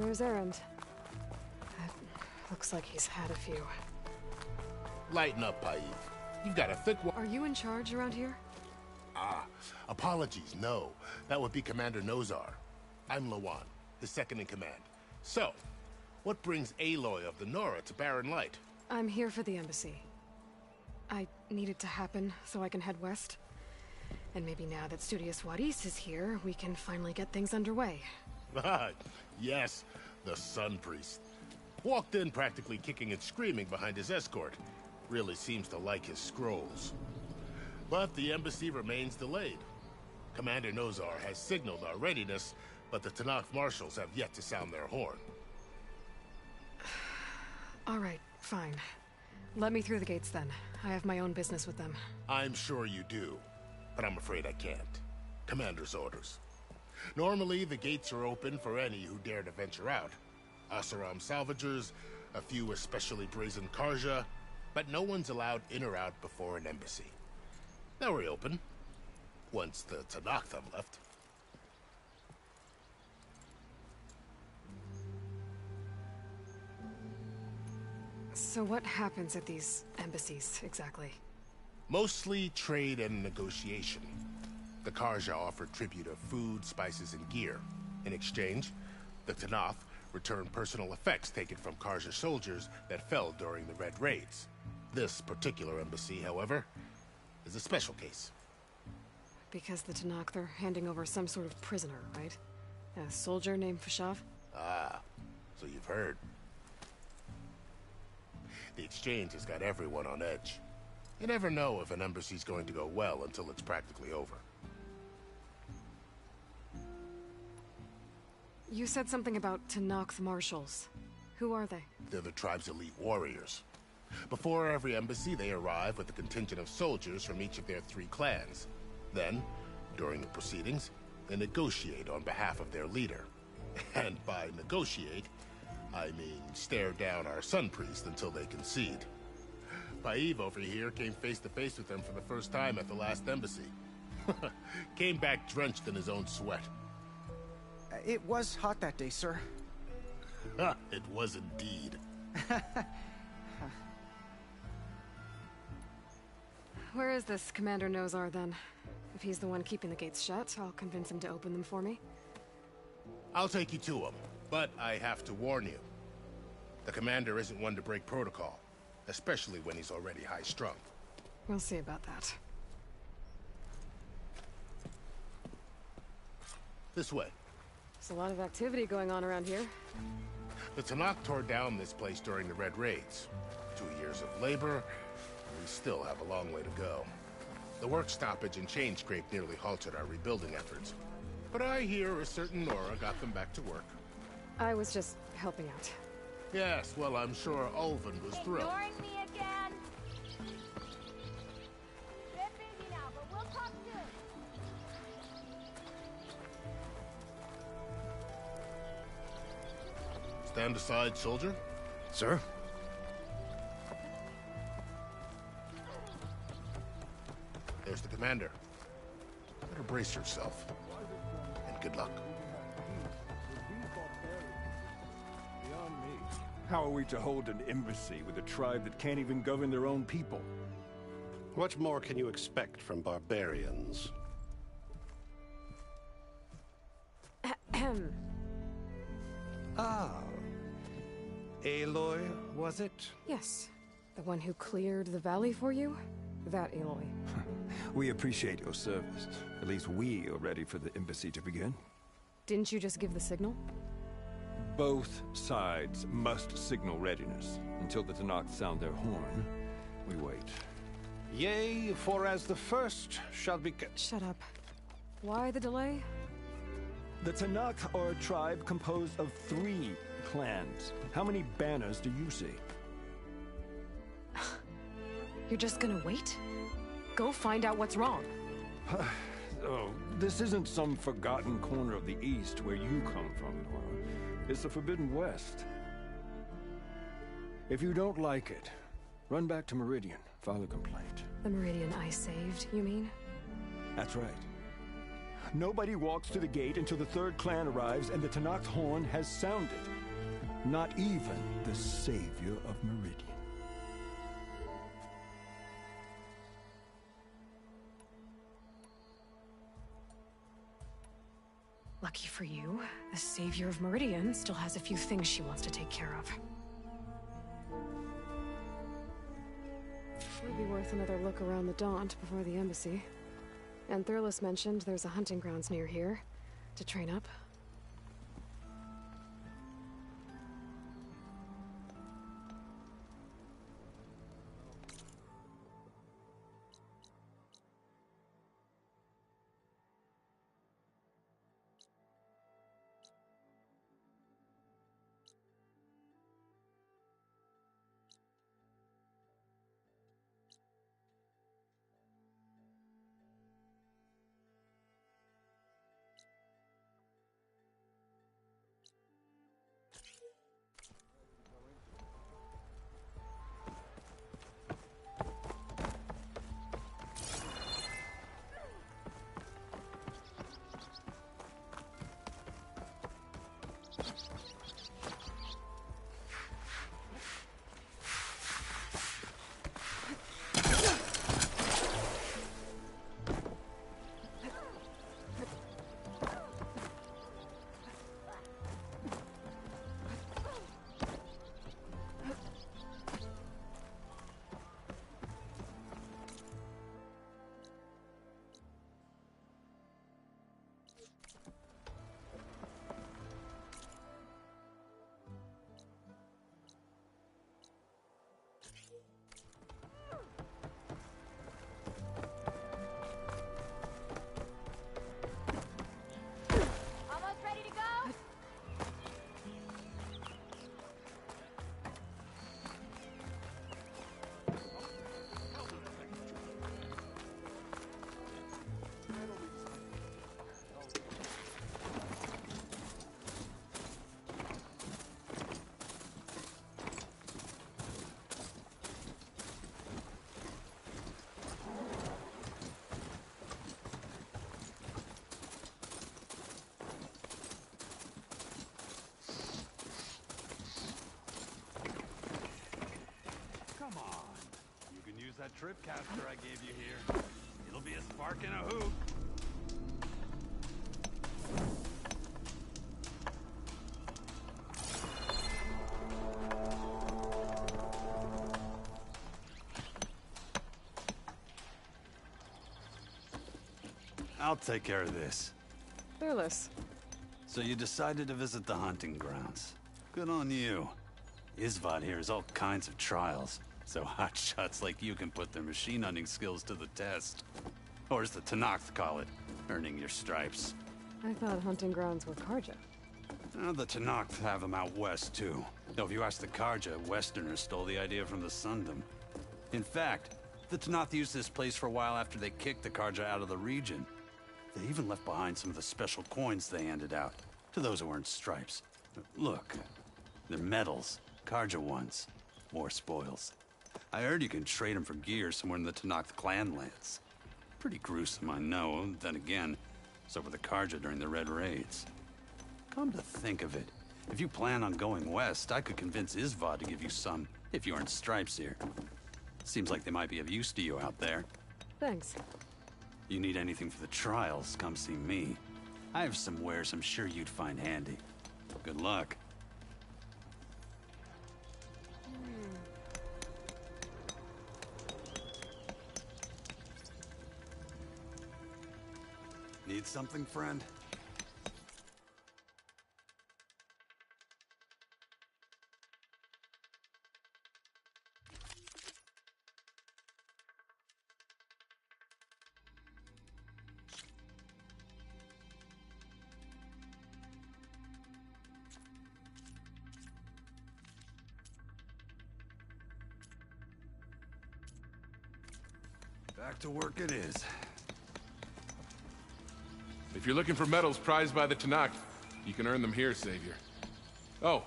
there's Erend. Looks like he's had a few. Lighten up, Paiv. You've got a thick one. Are you in charge around here? Apologies, no. That would be Commander Nozar. I'm Lawan, his second in command. So, what brings Aloy of the Nora to Barren Light? I'm here for the embassy. I need it to happen so I can head west. And maybe now that Studious Wadis is here, we can finally get things underway. Yes, the Sun Priest. Walked in practically kicking and screaming behind his escort. Really seems to like his scrolls. But the embassy remains delayed. Commander Nozar has signaled our readiness, but the Tanakh marshals have yet to sound their horn. All right, fine. Let me through the gates then. I have my own business with them. I'm sure you do, but I'm afraid I can't. Commander's orders. Normally, the gates are open for any who dare to venture out. Asaram salvagers, a few especially brazen Karja, but no one's allowed in or out before an embassy. They'll reopen, once the Tanakh have left. So what happens at these embassies, exactly? Mostly trade and negotiation. The Karja offer tribute of food, spices, and gear. In exchange, the Tanakh return personal effects taken from Karja soldiers that fell during the Red Raids. This particular embassy, however, is a special case. Because the Tanakh, they're handing over some sort of prisoner, right? A soldier named Fashav? Ah, so you've heard. The exchange has got everyone on edge. You never know if an embassy's going to go well until it's practically over. You said something about Tanakh marshals. Who are they? They're the tribe's elite warriors. Before every embassy, they arrive with a contingent of soldiers from each of their 3 clans. Then, during the proceedings, they negotiate on behalf of their leader. And by negotiate, I mean stare down our Sun Priest until they concede. Paiv over here came face to face with them for the first time at the last embassy. Came back drenched in his own sweat. It was hot that day, sir. It was indeed. Where is this Commander Nozar, then? If he's the one keeping the gates shut, I'll convince him to open them for me. I'll take you to him, but I have to warn you. The commander isn't one to break protocol, especially when he's already high-strung. We'll see about that. This way. There's a lot of activity going on around here. The Tanakh tore down this place during the Red Raids. 2 years of labor, and we still have a long way to go. The work stoppage and chain scrape nearly halted our rebuilding efforts. But I hear a certain Nora got them back to work. I was just helping out. Yes, well, I'm sure Ulvin was thrilled. Ignoring me again? Bit busy now, but we'll talk soon. Stand aside, soldier. Sir? There's the commander. Better brace yourself. And good luck. How are we to hold an embassy with a tribe that can't even govern their own people? What more can you expect from barbarians? Ahem. Ah. Aloy, was it? Yes. The one who cleared the valley for you? That Aloy. We appreciate your service. At least we are ready for the embassy to begin. Didn't you just give the signal? Both sides must signal readiness. Until the Tanakh sound their horn, we wait. Yea, for as the first shall be... Shut up. Why the delay? The Tanakh are a tribe composed of 3 clans. How many banners do you see? You're just gonna wait? Go find out what's wrong. Oh, this isn't some forgotten corner of the East where you come from, Nora. It's the Forbidden West. If you don't like it, run back to Meridian, file a complaint. The Meridian I saved, you mean? That's right. Nobody walks to the gate until the third clan arrives and the Tanakh horn has sounded. Not even the savior of Meridian. Lucky for you, the savior of Meridian still has a few things she wants to take care of. Might be worth another look around the Daunt before the embassy. And Thurles mentioned there's a hunting grounds near here to train up. Almost ready to go? Come on. You can use that trip caster I gave you here. It'll be a spark and a hoop. I'll take care of this. Thurles. So you decided to visit the hunting grounds. Good on you. Isvad here has all kinds of trials, so hotshots like you can put their machine hunting skills to the test. Or as the Tanakh call it, earning your stripes. I thought hunting grounds were Karja. The Tanakh have them out west, too. Though if you ask the Karja, Westerners stole the idea from the Sundom. In fact, the Tanakh used this place for a while after they kicked the Karja out of the region. They even left behind some of the special coins they handed out, to those who earned stripes. Look, they're medals, Karja ones. More spoils. I heard you can trade them for gear somewhere in the Tanakh clan lands. Pretty gruesome, I know. Then again, so were the Karja during the Red Raids. Come to think of it, if you plan on going west, I could convince Isvad to give you some, if you earned stripes here. Seems like they might be of use to you out there. Thanks. You need anything for the trials, come see me. I have some wares I'm sure you'd find handy. Good luck. Need something, friend? Back to work it is. If you're looking for medals prized by the Tanakh, you can earn them here, Savior. Oh,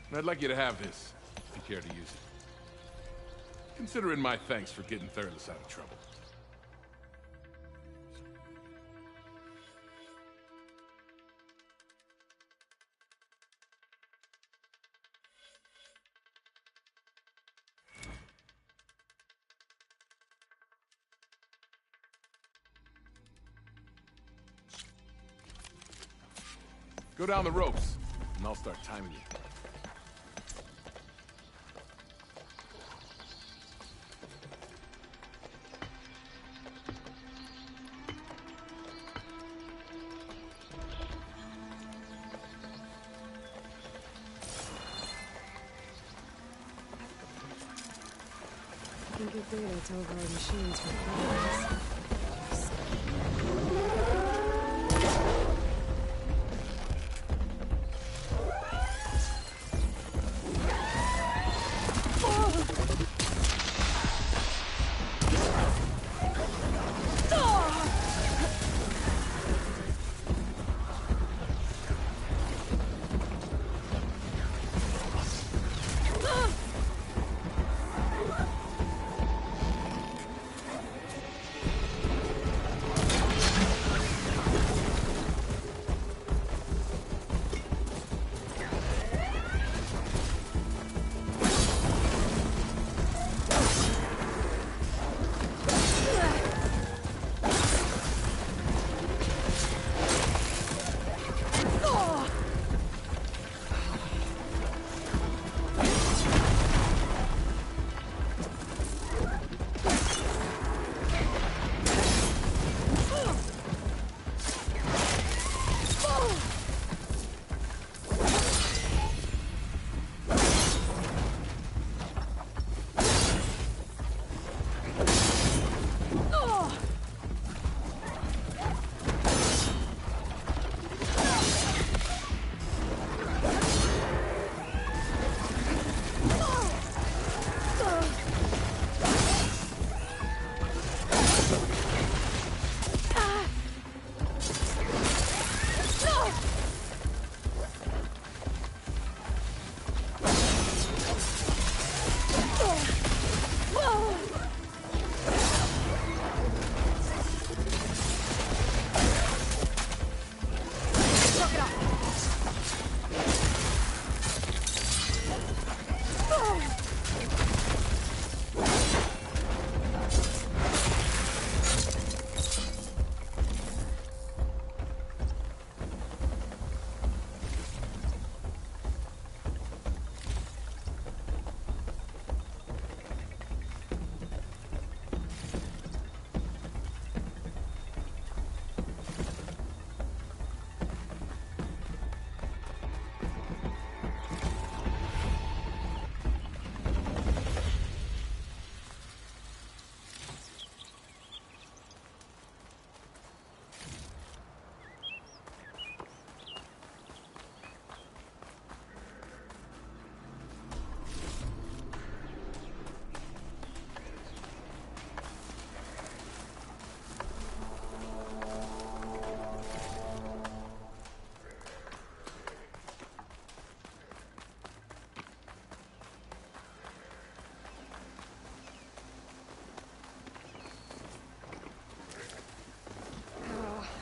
and I'd like you to have this, if you care to use it. Consider it my thanks for getting Thurles out of trouble. Go down the ropes, and I'll start timing you. I can get data to override machines from programs.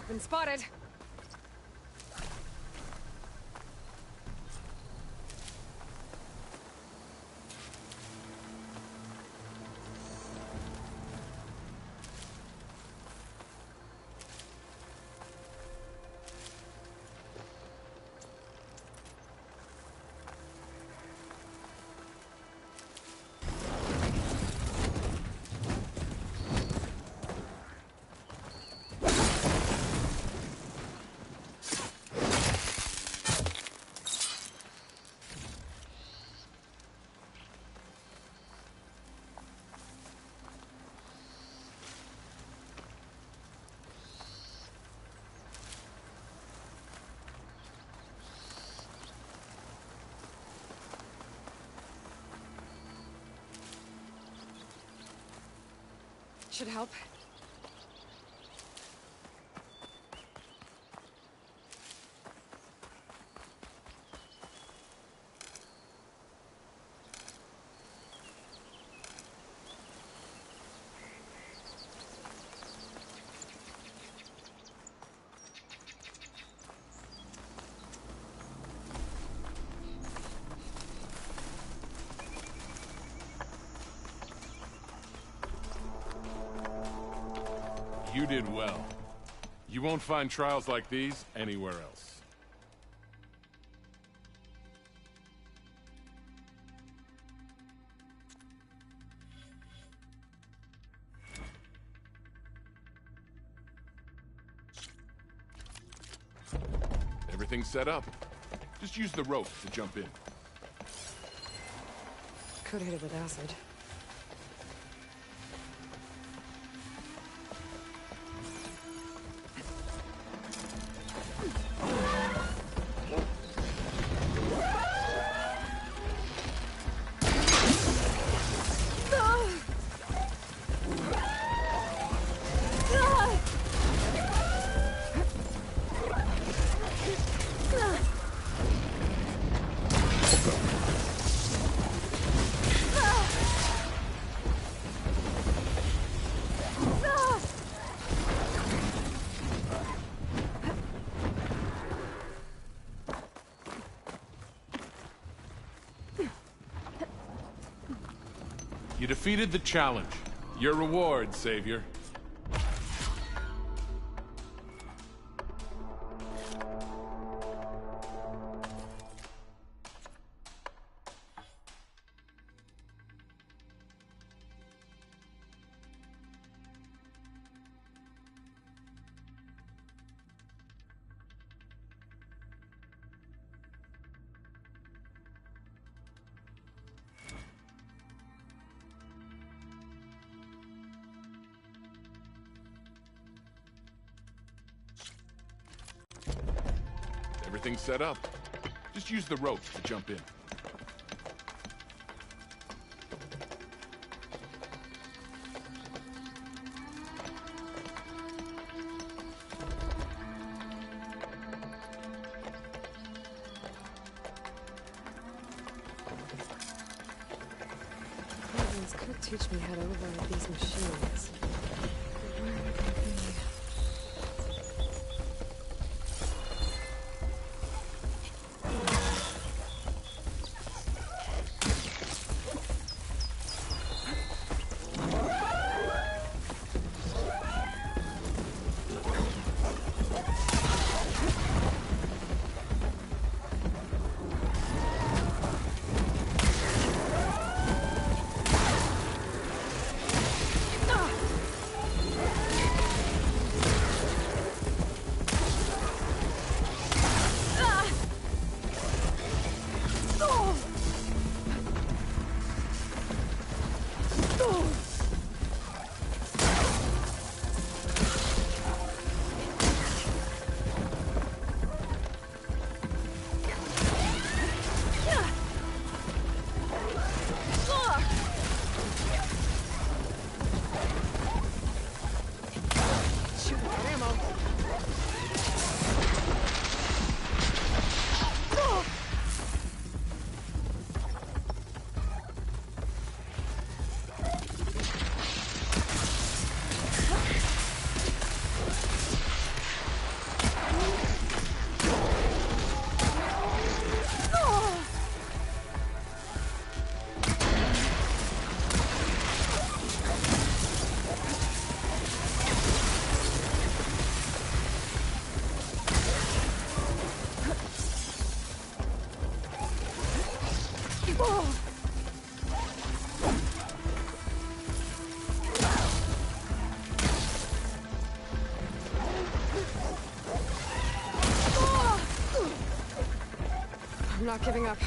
Been spotted. Should help. You did well. You won't find trials like these anywhere else. Everything's set up. Just use the rope to jump in. Could hit it with acid. You defeated the challenge. Your reward, Savior. Everything's set up. Just use the rope to jump in. This could teach me how to override these machines. But where would they be? I'm not giving up.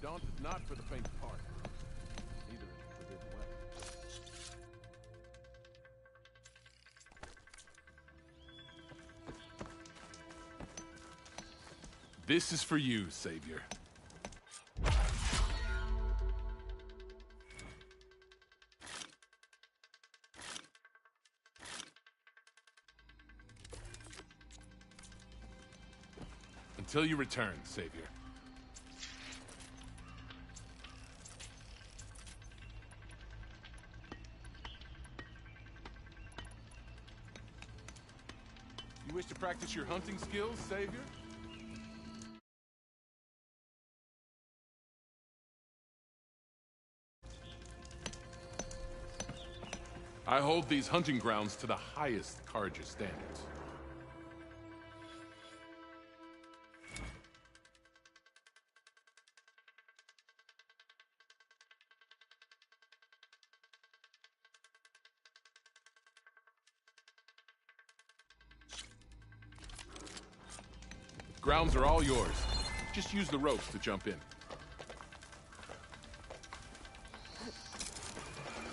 Daunt is not for the faint of heart. Neither is the Forbidden West. This is for you, Savior. Until you return, Savior. You wish to practice your hunting skills, Savior? I hold these hunting grounds to the highest Carja standards. Grounds are all yours. Just use the ropes to jump in.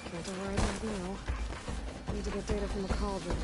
Can't override that now. Need to get data from the cauldron.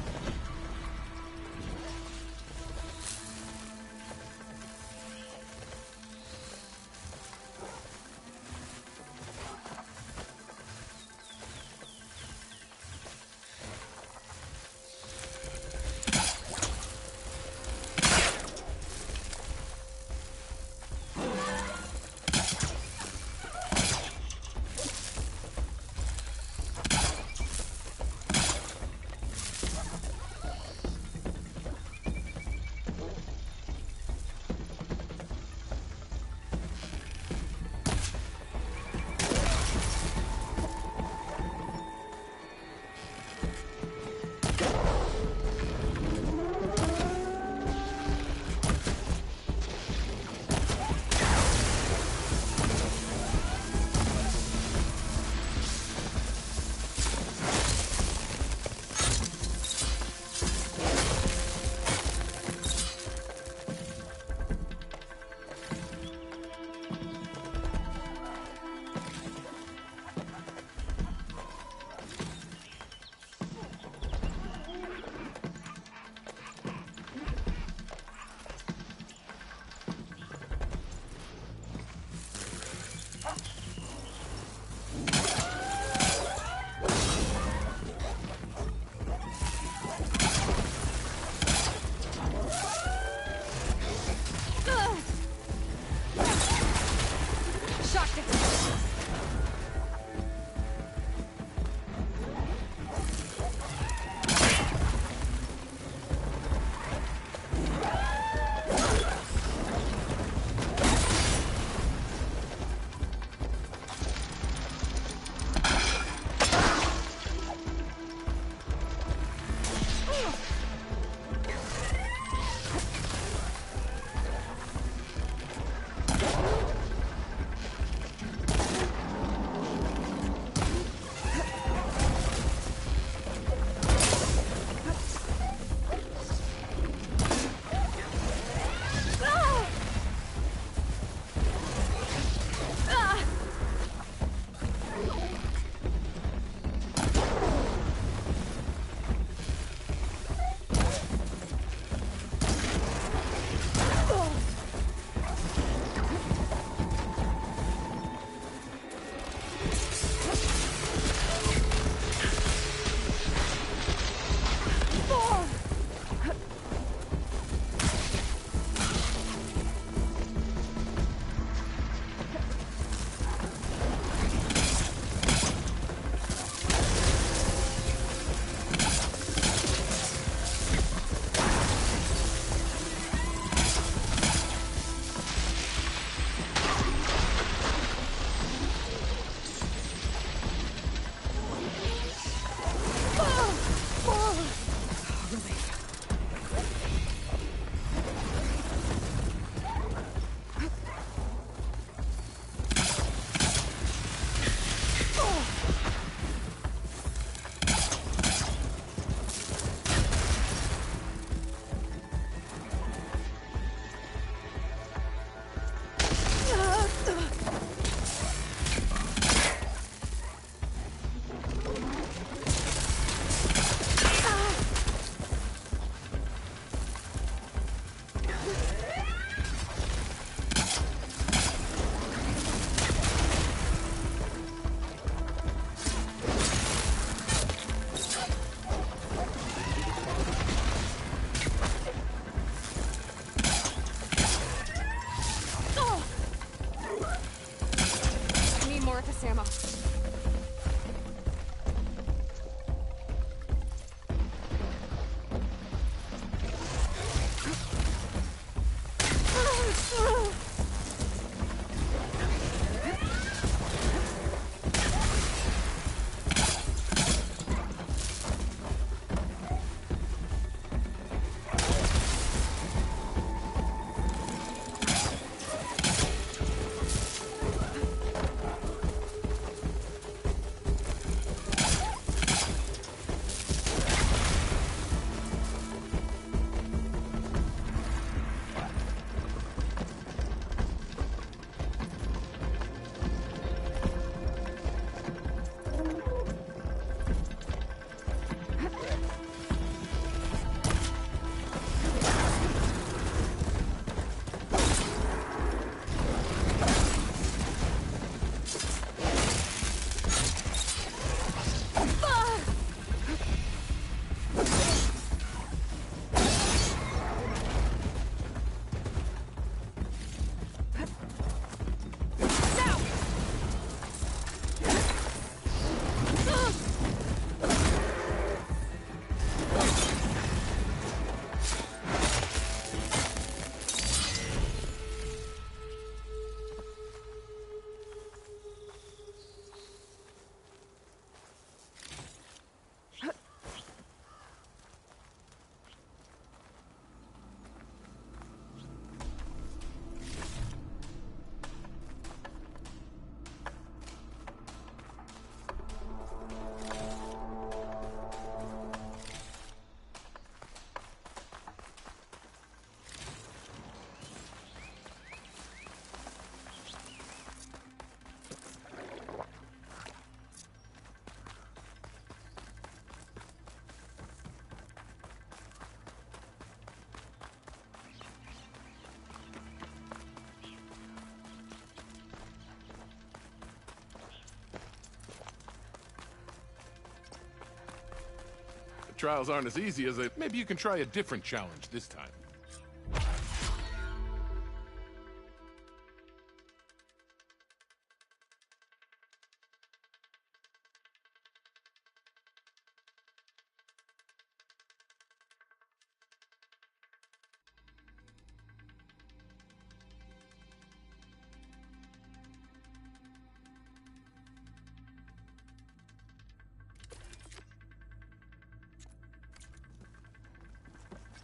trials aren't as easy as they... Maybe you can try a different challenge this time.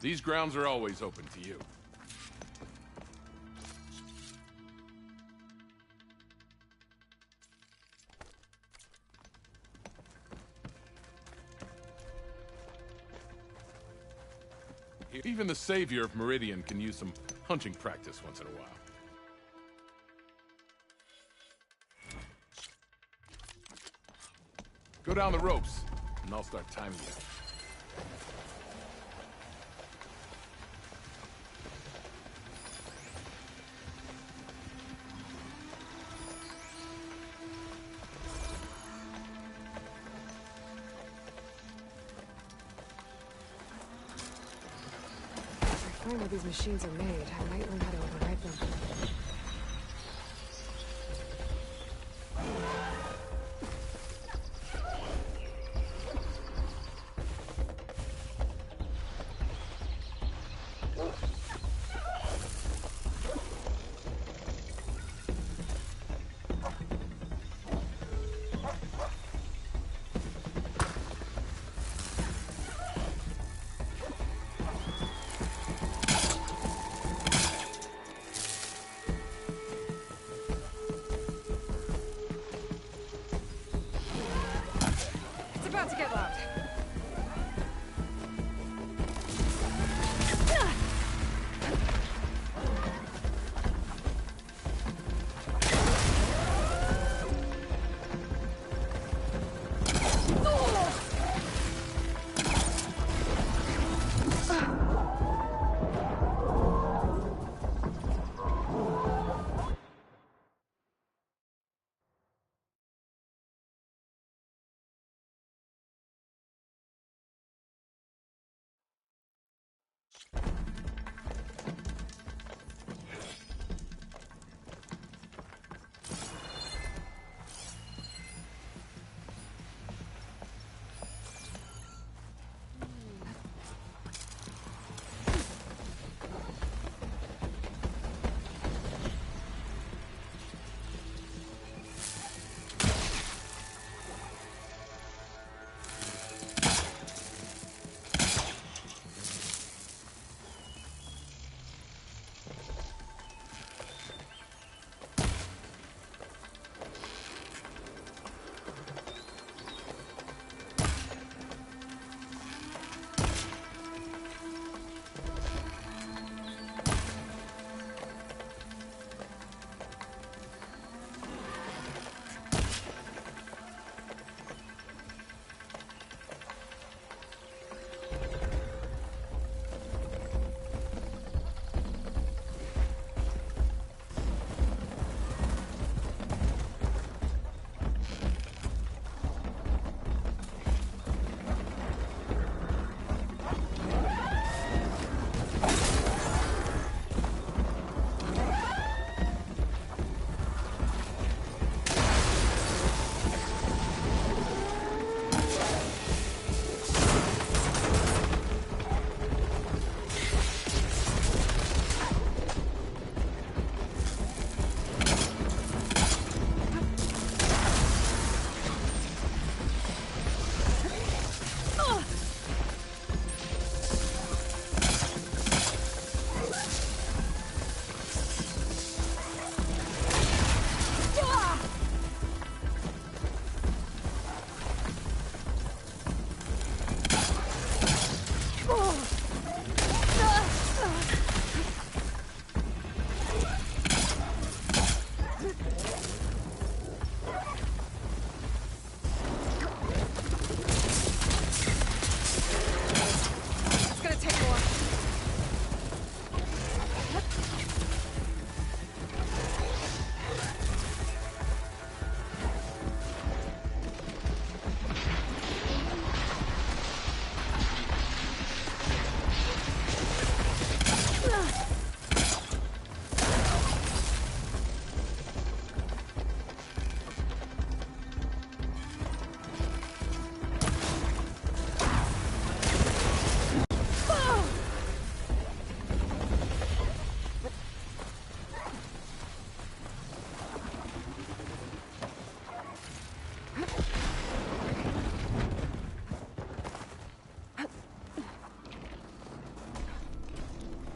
These grounds are always open to you. Even the savior of Meridian can use some hunting practice once in a while. Go down the ropes, and I'll start timing you. If I find where these machines are made, I might learn how to override them.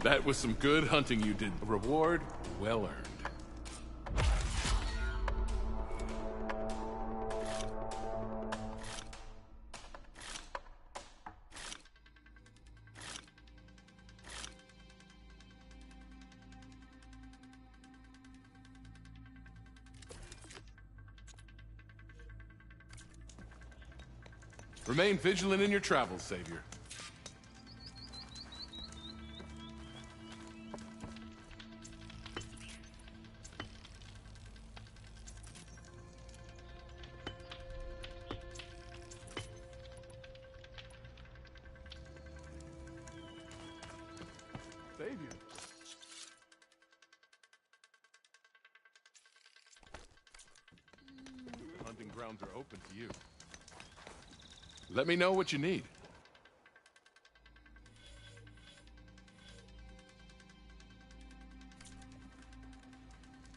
That was some good hunting you did. Reward well earned. Remain vigilant in your travels, Savior. Savior. Hunting grounds are open to you. Let me know what you need.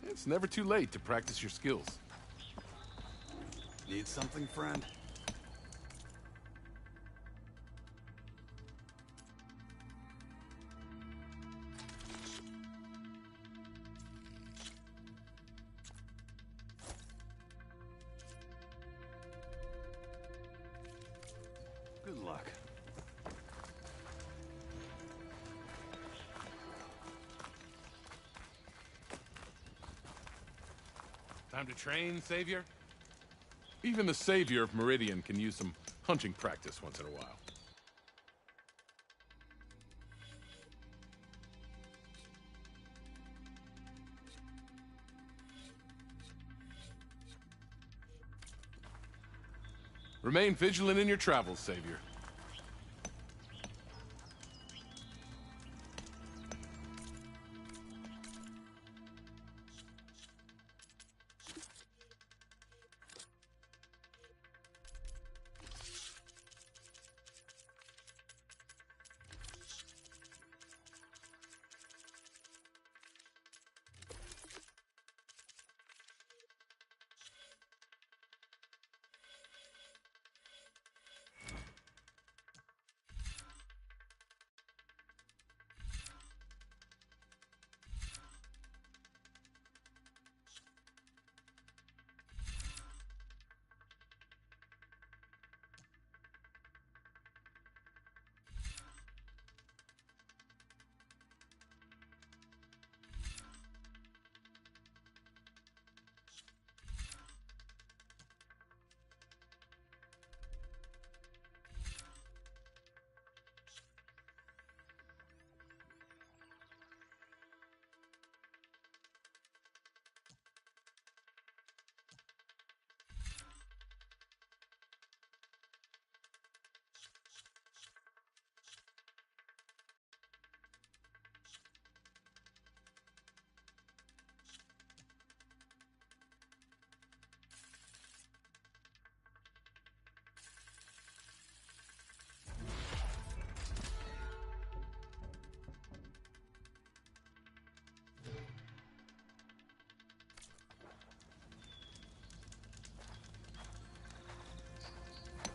It's never too late to practice your skills. Need something, friend? Good luck. Time to train, Savior? Even the Savior of Meridian can use some hunting practice once in a while. Remain vigilant in your travels, Savior.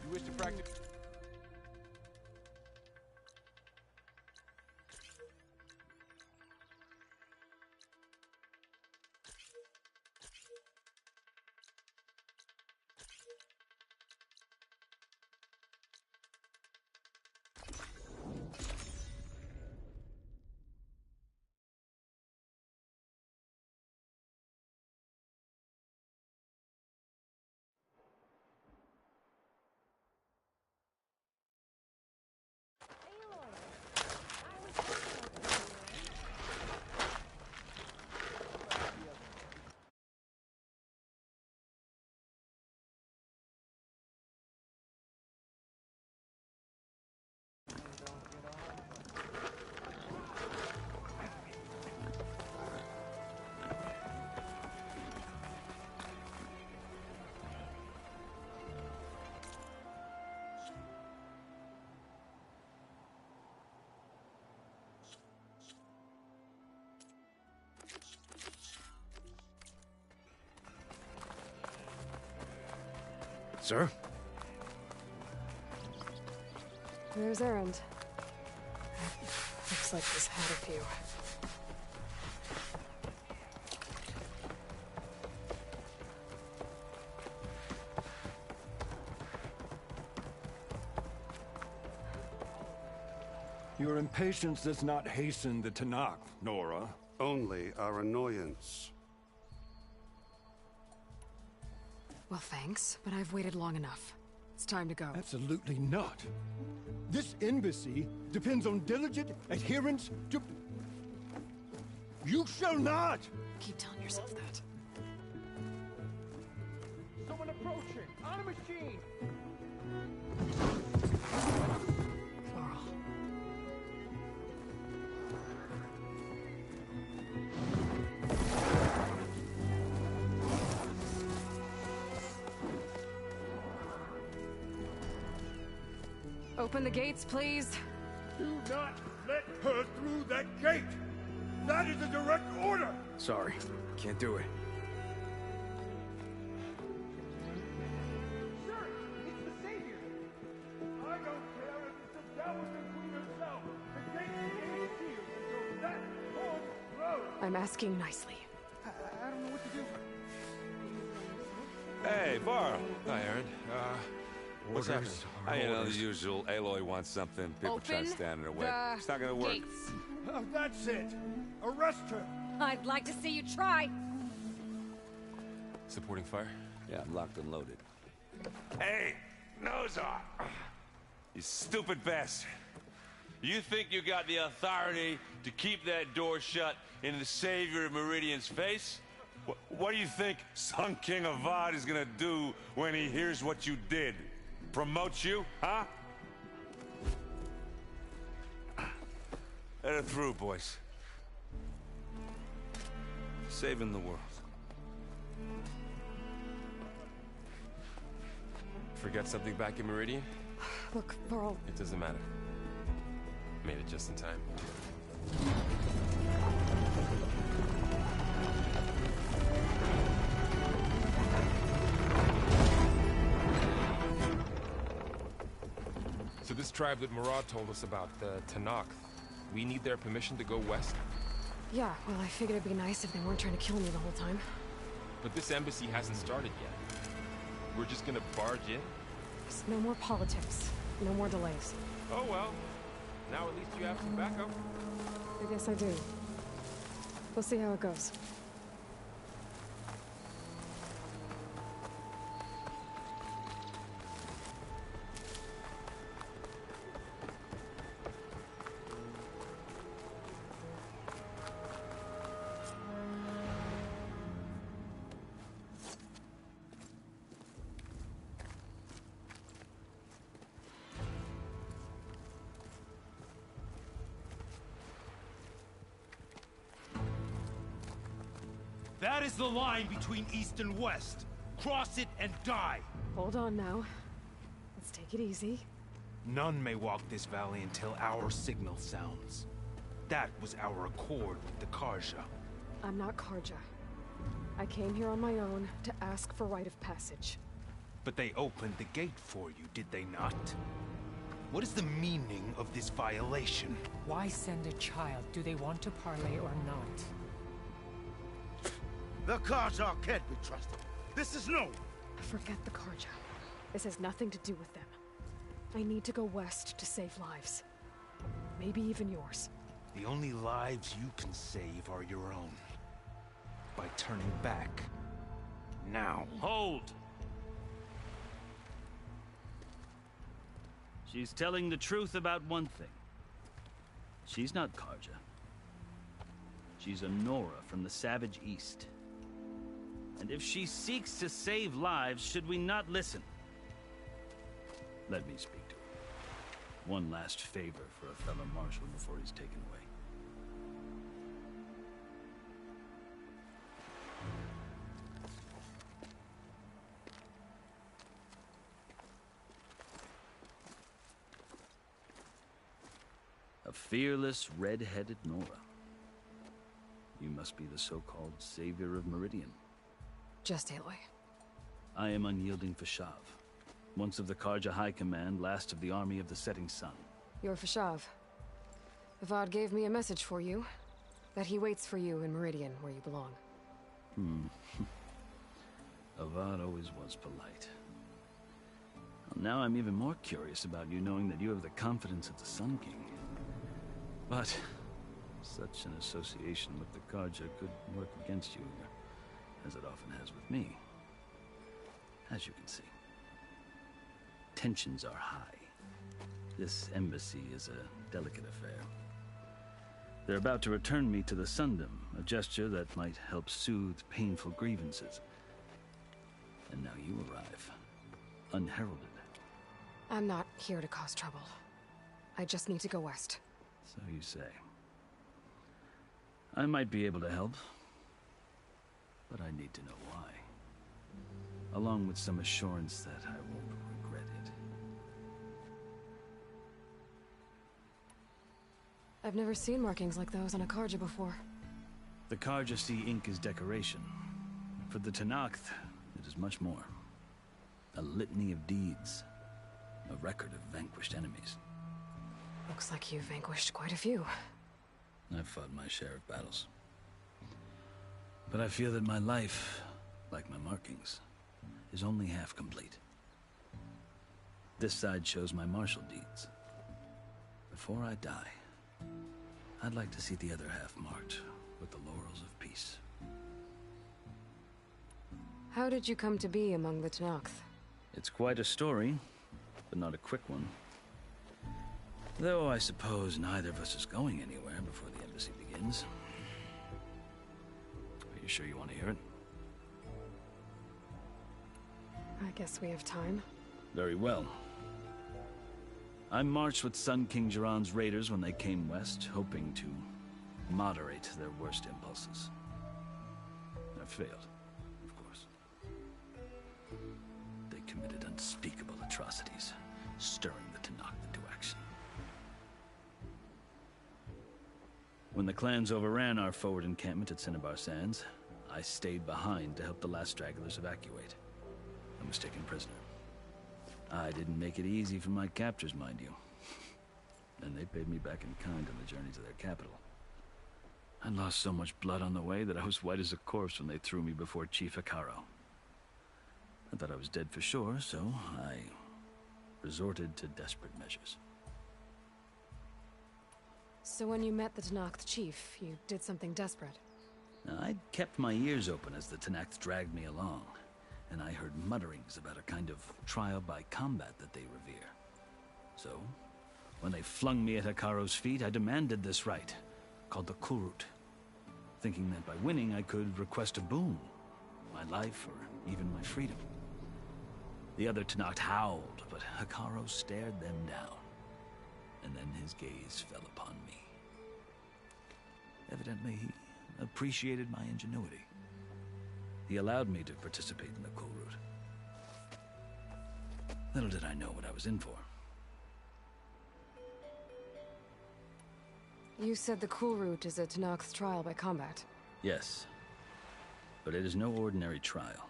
You wish to practice? Sir? There's Errand. Looks like he's had a few. Your impatience does not hasten the Tanakh, Nora. Only our annoyance. Well, thanks, but I've waited long enough. It's time to go. Absolutely not. This embassy depends on diligent adherence to... You shall not! Keep telling yourself that. Someone approaching! On a machine! Laurel. Open the gates, please. Do not let her through that gate! That is a direct order! Sorry, can't do it. Sir, it's the Savior! I don't care if it's the Dowager Queen herself! The gate is sealed until that horn blows! I'm asking nicely. I don't know what to do. Hey, Varl. Hi, Aaron. What's happening? You know, the usual. Aloy wants something. People try to stand in her way. It's not gonna work. Gates. Oh, that's it! Arrest her! I'd like to see you try. Supporting fire? Yeah, I'm locked and loaded. Hey, Nozar! You stupid bastard. You think you got the authority to keep that door shut in the Savior of Meridian's face? What do you think Sun King Avad is gonna do when he hears what you did? Promote you, huh? Let her through, boys. Saving the world. Forget something back in Meridian? Look, Laurel. It doesn't matter. Made it just in time. So this tribe that Murad told us about, the Tanakh, we need their permission to go west? Yeah, well, I figured it'd be nice if they weren't trying to kill me the whole time. But this embassy hasn't started yet. We're just gonna barge in? Just no more politics. No more delays. Oh well. Now at least you have some backup. I guess I do. We'll see how it goes. That is the line between East and West. Cross it and die. Hold on now. Let's take it easy. None may walk this valley until our signal sounds. That was our accord with the Karja. I'm not Karja. I came here on my own to ask for rite of passage. But they opened the gate for you, did they not? What is the meaning of this violation? Why send a child? Do they want to parley or not? The Karja can't be trusted. This is no... Forget the Karja. This has nothing to do with them. I need to go west to save lives. Maybe even yours. The only lives you can save are your own. By turning back. Now. Hold! She's telling the truth about one thing. She's not Karja. She's a Nora from the Savage East. And if she seeks to save lives, should we not listen? Let me speak to her. One last favor for a fellow marshal before he's taken away. A fearless, red-headed Nora. You must be the so-called Savior of Meridian. Just Aloy. I am unyielding Fashav. Once of the Karja High Command, last of the army of the setting sun. You're Fashav. Avad gave me a message for you. That he waits for you in Meridian, where you belong. Avad always was polite. Well, now I'm even more curious about you knowing that you have the confidence of the Sun King. But such an association with the Carja could work against you, as it often has with me. As you can see. Tensions are high. This embassy is a delicate affair. They're about to return me to the Sundom, a gesture that might help soothe painful grievances. And now you arrive, unheralded. I'm not here to cause trouble. I just need to go west. So you say. I might be able to help, but I need to know why. Along with some assurance that I won't regret it. I've never seen markings like those on a Carja before. The Carja see ink as decoration. For the Tenakth, it is much more. A litany of deeds. A record of vanquished enemies. Looks like you've vanquished quite a few. I've fought my share of battles. But I feel that my life, like my markings, is only half complete. This side shows my martial deeds. Before I die, I'd like to see the other half marked with the laurels of peace. How did you come to be among the Tenakth? It's quite a story, but not a quick one. Though I suppose neither of us is going anywhere before the embassy begins. Are you sure you want to hear it? I guess we have time. Very well. I marched with Sun King Jiran's raiders when they came west, hoping to moderate their worst impulses. I failed, of course. They committed unspeakable atrocities, stirring the Tenakth into action. When the clans overran our forward encampment at Cinnabar Sands, I stayed behind to help the last stragglers evacuate. I was taken prisoner. I didn't make it easy for my captors, mind you. And they paid me back in kind on the journey to their capital. I lost so much blood on the way that I was white as a corpse when they threw me before Chief Hikaro. I thought I was dead for sure, so I resorted to desperate measures. So when you met the Tenakth chief, you did something desperate? Now, I'd kept my ears open as the Tenakth dragged me along, and I heard mutterings about a kind of trial by combat that they revere. So, when they flung me at Hikaro's feet, I demanded this right, called the Kulrut, thinking that by winning I could request a boon, my life or even my freedom. The other Tenakth howled, but Hikaro stared them down, and then his gaze fell upon me. Evidently, he appreciated my ingenuity. He allowed me to participate in the Kulrut. Little did I know what I was in for. You said the Kulrut is a Tenakth's trial by combat. Yes, but it is no ordinary trial.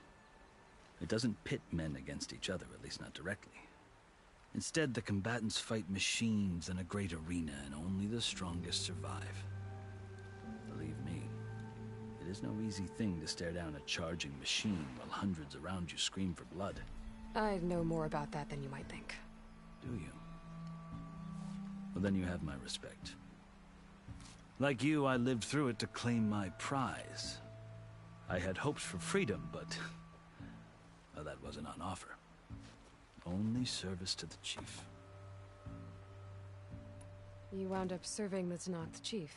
It doesn't pit men against each other, at least not directly. Instead, the combatants fight machines in a great arena, and only the strongest survive. Believe me, it is no easy thing to stare down a charging machine while hundreds around you scream for blood. I know more about that than you might think. Do you? Well, then you have my respect. Like you, I lived through it to claim my prize. I had hopes for freedom, but well, that wasn't on offer. Only service to the chief. You wound up serving the Tenakth chief.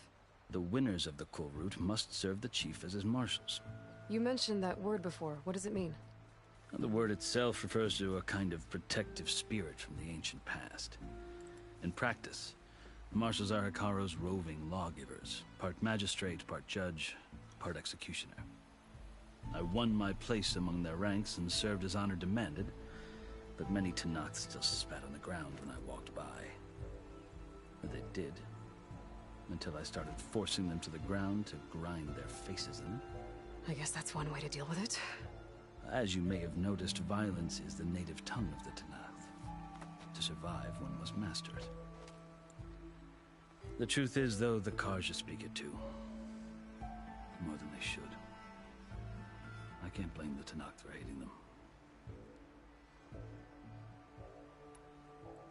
The winners of the Kulrut must serve the chief as his marshals. You mentioned that word before. What does it mean? The word itself refers to a kind of protective spirit from the ancient past. In practice, the marshals are Hikaro's roving lawgivers, part magistrate, part judge, part executioner. I won my place among their ranks and served as honor demanded, but many Tenakth still spat on the ground when I walked by. But they did, until I started forcing them to the ground to grind their faces in it. I guess that's one way to deal with it. As you may have noticed, violence is the native tongue of the Tenakth. To survive, one must master it. The truth is, though, the Karja speak it too. More than they should. I can't blame the Tanakh for hating them.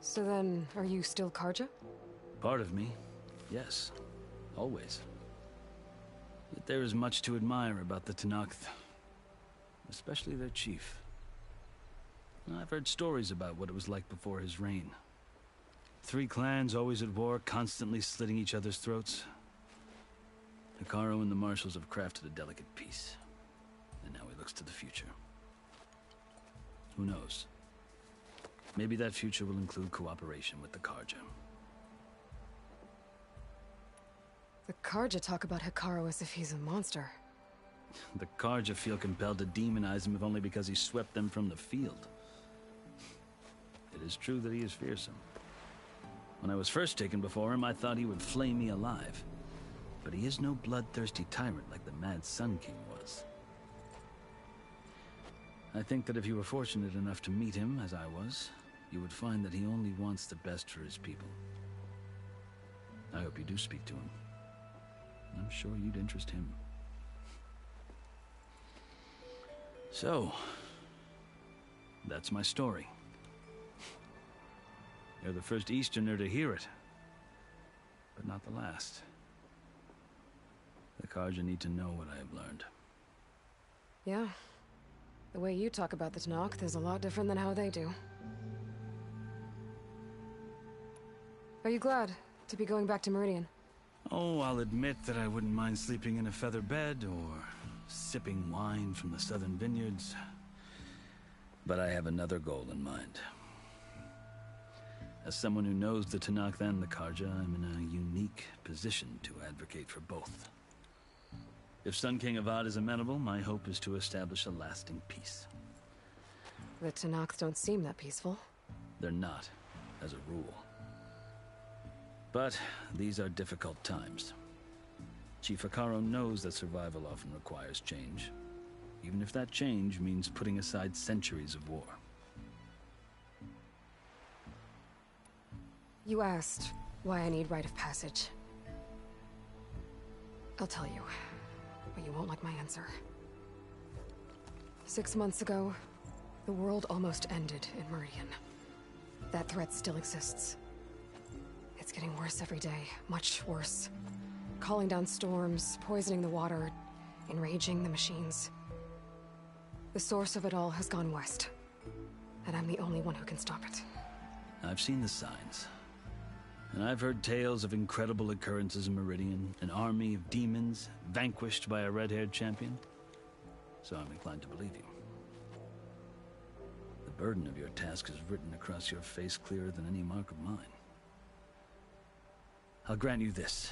So then, are you still Karja? Part of me, yes. Always. Yet there is much to admire about the Tanakh. Especially their chief. I've heard stories about what it was like before his reign. 3 clans always at war, constantly slitting each other's throats. Hekarro and the Marshals have crafted a delicate peace. And now he looks to the future. Who knows? Maybe that future will include cooperation with the Karja. The Karja talk about Hekarro as if he's a monster. The Karja feel compelled to demonize him if only because he swept them from the field. It is true that he is fearsome. When I was first taken before him, I thought he would flay me alive. But he is no bloodthirsty tyrant like the Mad Sun King was. I think that if you were fortunate enough to meet him, as I was, you would find that he only wants the best for his people. I hope you do speak to him. I'm sure you'd interest him. So, that's my story. You're the first Easterner to hear it, but not the last. The Karja need to know what I have learned. Yeah. The way you talk about the Tanakh is a lot different than how they do. Are you glad to be going back to Meridian? Oh, I'll admit that I wouldn't mind sleeping in a feather bed or sipping wine from the southern vineyards. But I have another goal in mind. As someone who knows the Tanakh and the Karja, I'm in a unique position to advocate for both. If Sun King Avad is amenable, my hope is to establish a lasting peace. The Tanakh don't seem that peaceful. They're not, as a rule. But these are difficult times. Chief Hekarro knows that survival often requires change, even if that change means putting aside centuries of war. You asked why I need rite of passage. I'll tell you, but you won't like my answer. 6 months ago, the world almost ended in Meridian. That threat still exists. It's getting worse every day, much worse. Calling down storms, poisoning the water, enraging the machines. The source of it all has gone west, and I'm the only one who can stop it. I've seen the signs. And I've heard tales of incredible occurrences in Meridian, an army of demons vanquished by a red-haired champion. So I'm inclined to believe you. The burden of your task is written across your face clearer than any mark of mine. I'll grant you this,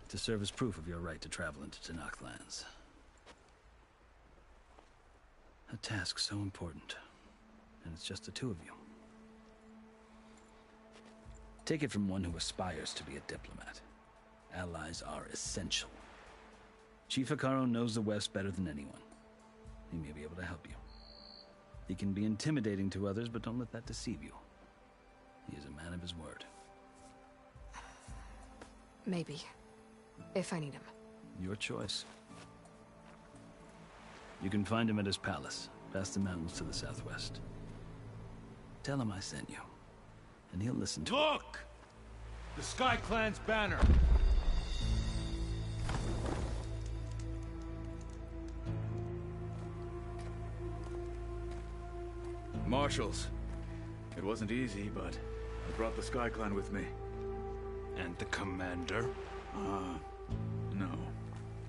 to serve as proof of your right to travel into Tanakh lands. A task so important, and it's just the two of you. Take it from one who aspires to be a diplomat. Allies are essential. Chief Hekarro knows the West better than anyone. He may be able to help you. He can be intimidating to others, but don't let that deceive you. He is a man of his word. Maybe. If I need him. Your choice. You can find him at his palace, past the mountains to the southwest. Tell him I sent you, and he'll listen to Look! The Sky Clan's banner! Marshals. It wasn't easy, but I brought the Sky Clan with me. And the commander? No.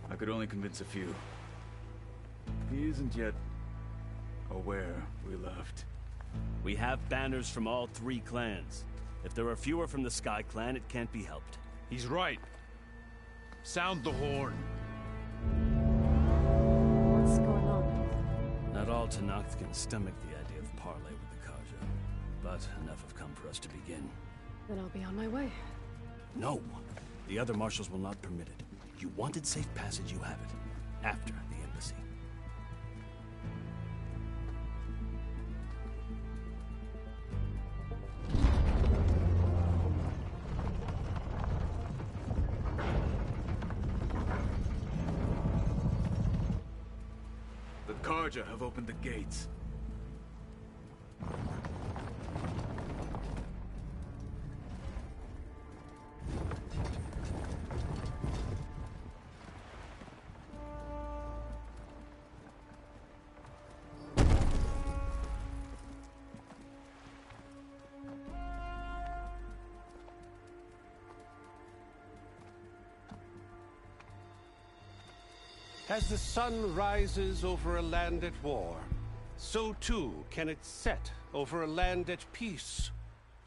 I could only convince a few. He isn't yet aware we left. We have banners from all 3 clans. If there are fewer from the Sky Clan, it can't be helped. He's right. Sound the horn. What's going on? Not all Tanakh can stomach the idea of parley with the Karja, but enough have come for us to begin. Then I'll be on my way. No. The other marshals will not permit it. You wanted safe passage, you have it. After the embassy. Karja have opened the gates. As the sun rises over a land at war, so too can it set over a land at peace.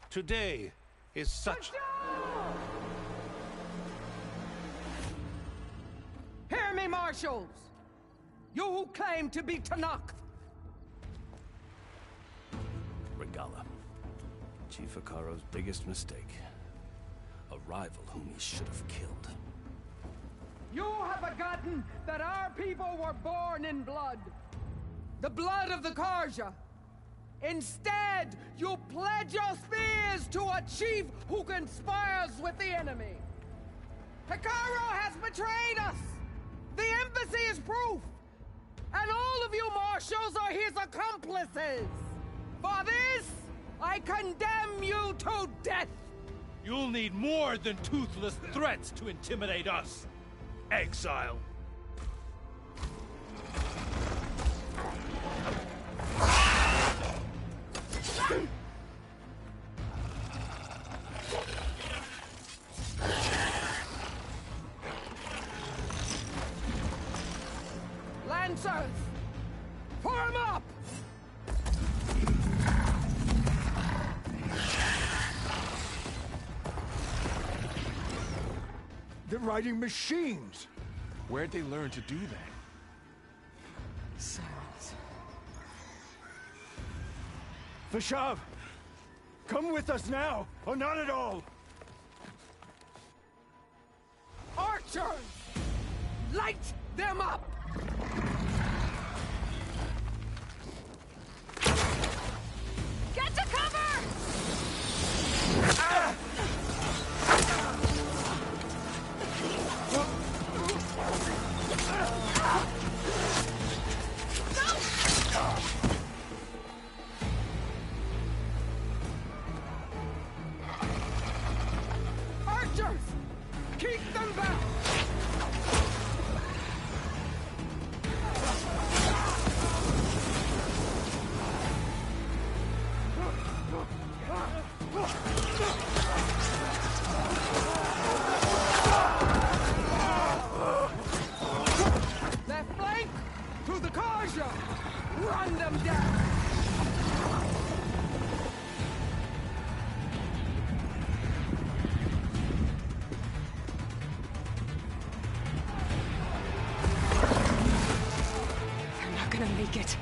Today is such... Hear me, marshals! You who claim to be Tanakh! Regala. Chief Hikaro's biggest mistake. A rival whom he should have killed. You have forgotten that our people were born in blood. The blood of the Karja. Instead, you pledge your spears to a chief who conspires with the enemy. Hikaro has betrayed us! The embassy is proof! And all of you marshals are his accomplices! For this, I condemn you to death! You'll need more than toothless threats to intimidate us. Exile. Lancers! Form up! They're riding machines! Where'd they learn to do that? Silence. Vashav! Come with us now, or not at all! Archers! Light them up! Get to cover! Ah! Archers! Keep them back! Left flank! To the Karja! Run them down! They're not gonna make it.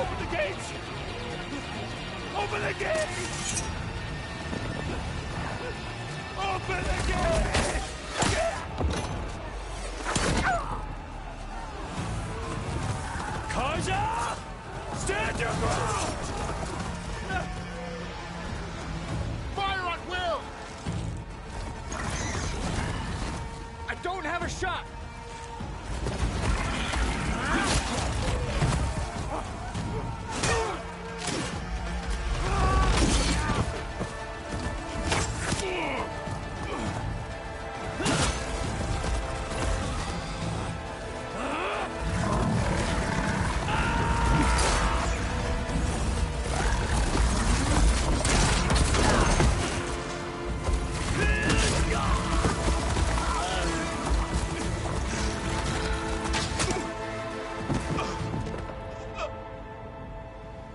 Open the gates! Open the gates! Open the gates! Karja! Stand your ground! Fire at will! I don't have a shot!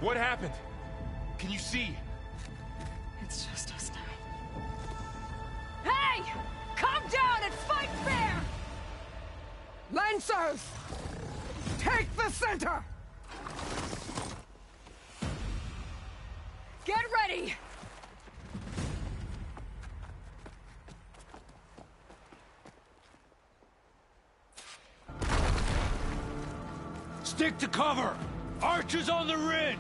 What happened? Can you see? It's just us now. Hey! Calm down and fight fair! Lancers! Take the center! Get ready! Stick to cover! Archers on the ridge!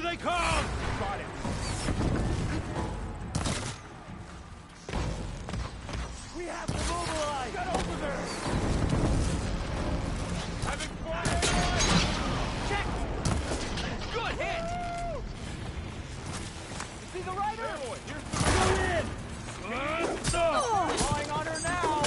they come! Got it. We have to mobilize! Get over there! Having fire! Check! Good hit! You see the rider? Go in! Drawing on her now!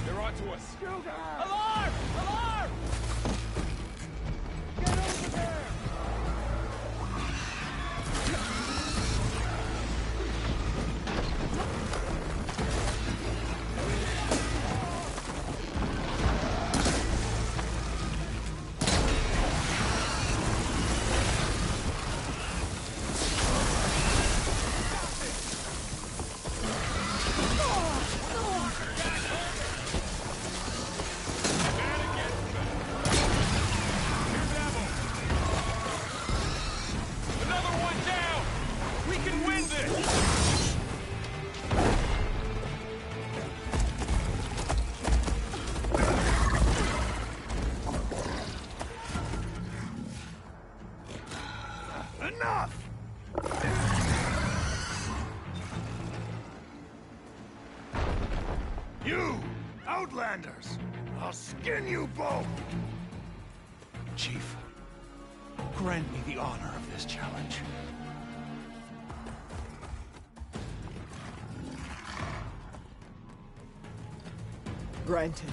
They're onto us. Alarm! Alarm! Get over there! You, Outlanders! I'll skin you both! Chief, grant me the honor of this challenge. Granted.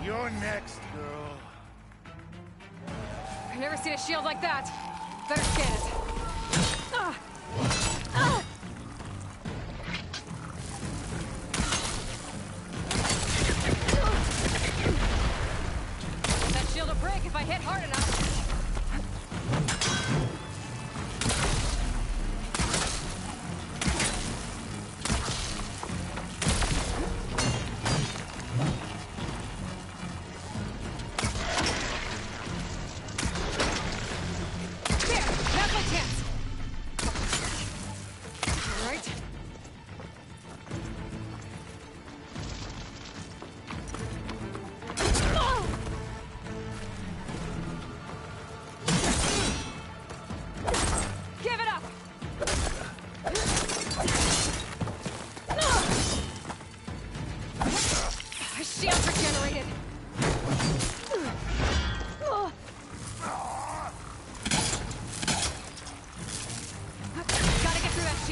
You're next, girl. I've never seen a shield like that. Better scan it. That shield will break if I hit hard enough.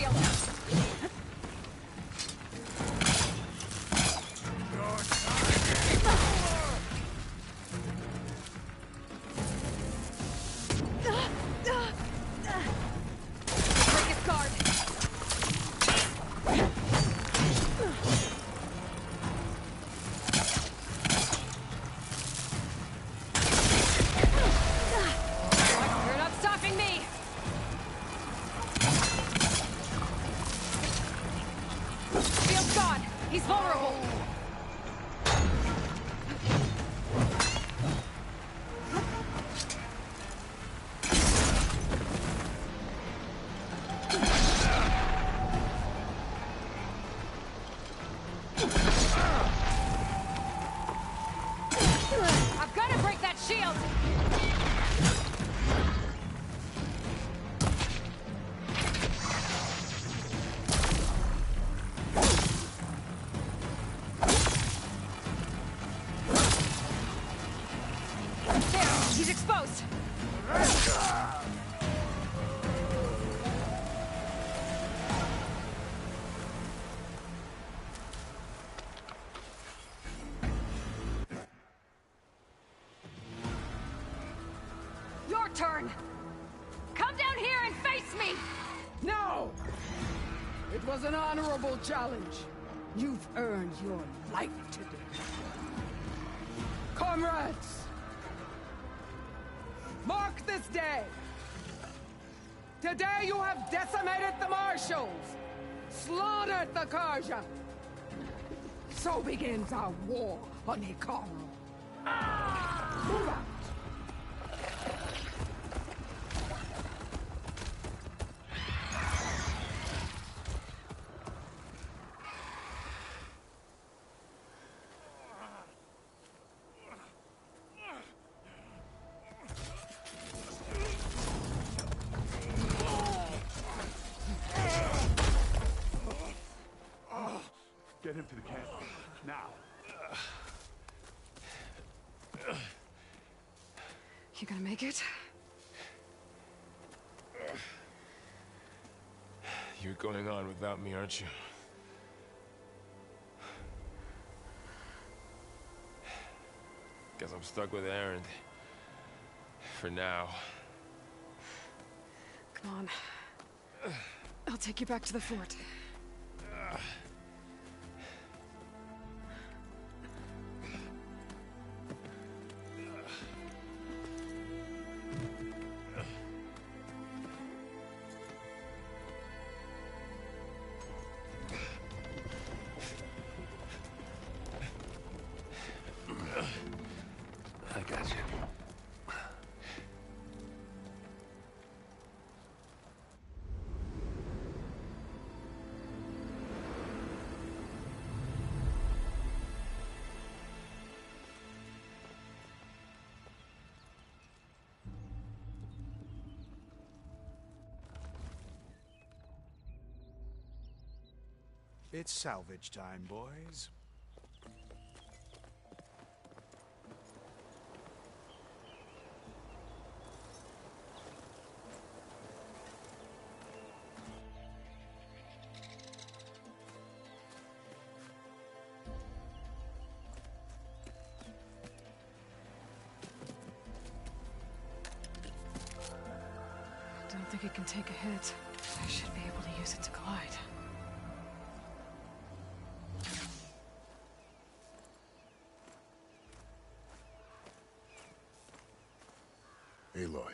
shield. Break his guard. You're not stopping me! Shield's gone! He's vulnerable! I've got to break that shield! There, he's exposed! Your turn! Come down here and face me! No! It was an honorable challenge. You've earned your life today. Comrades! Mark this day! Today you have decimated the Marshals! Slaughtered the Karja! So begins our war on Hikaru. Move out! Get him to the camp. Now. You gonna make it? You're going on without me, aren't you? Guess I'm stuck with Aaron. For now. Come on. I'll take you back to the fort. I got you. It's salvage time, boys. I don't think it can take a hit. I should be able to use it to glide. Aloy.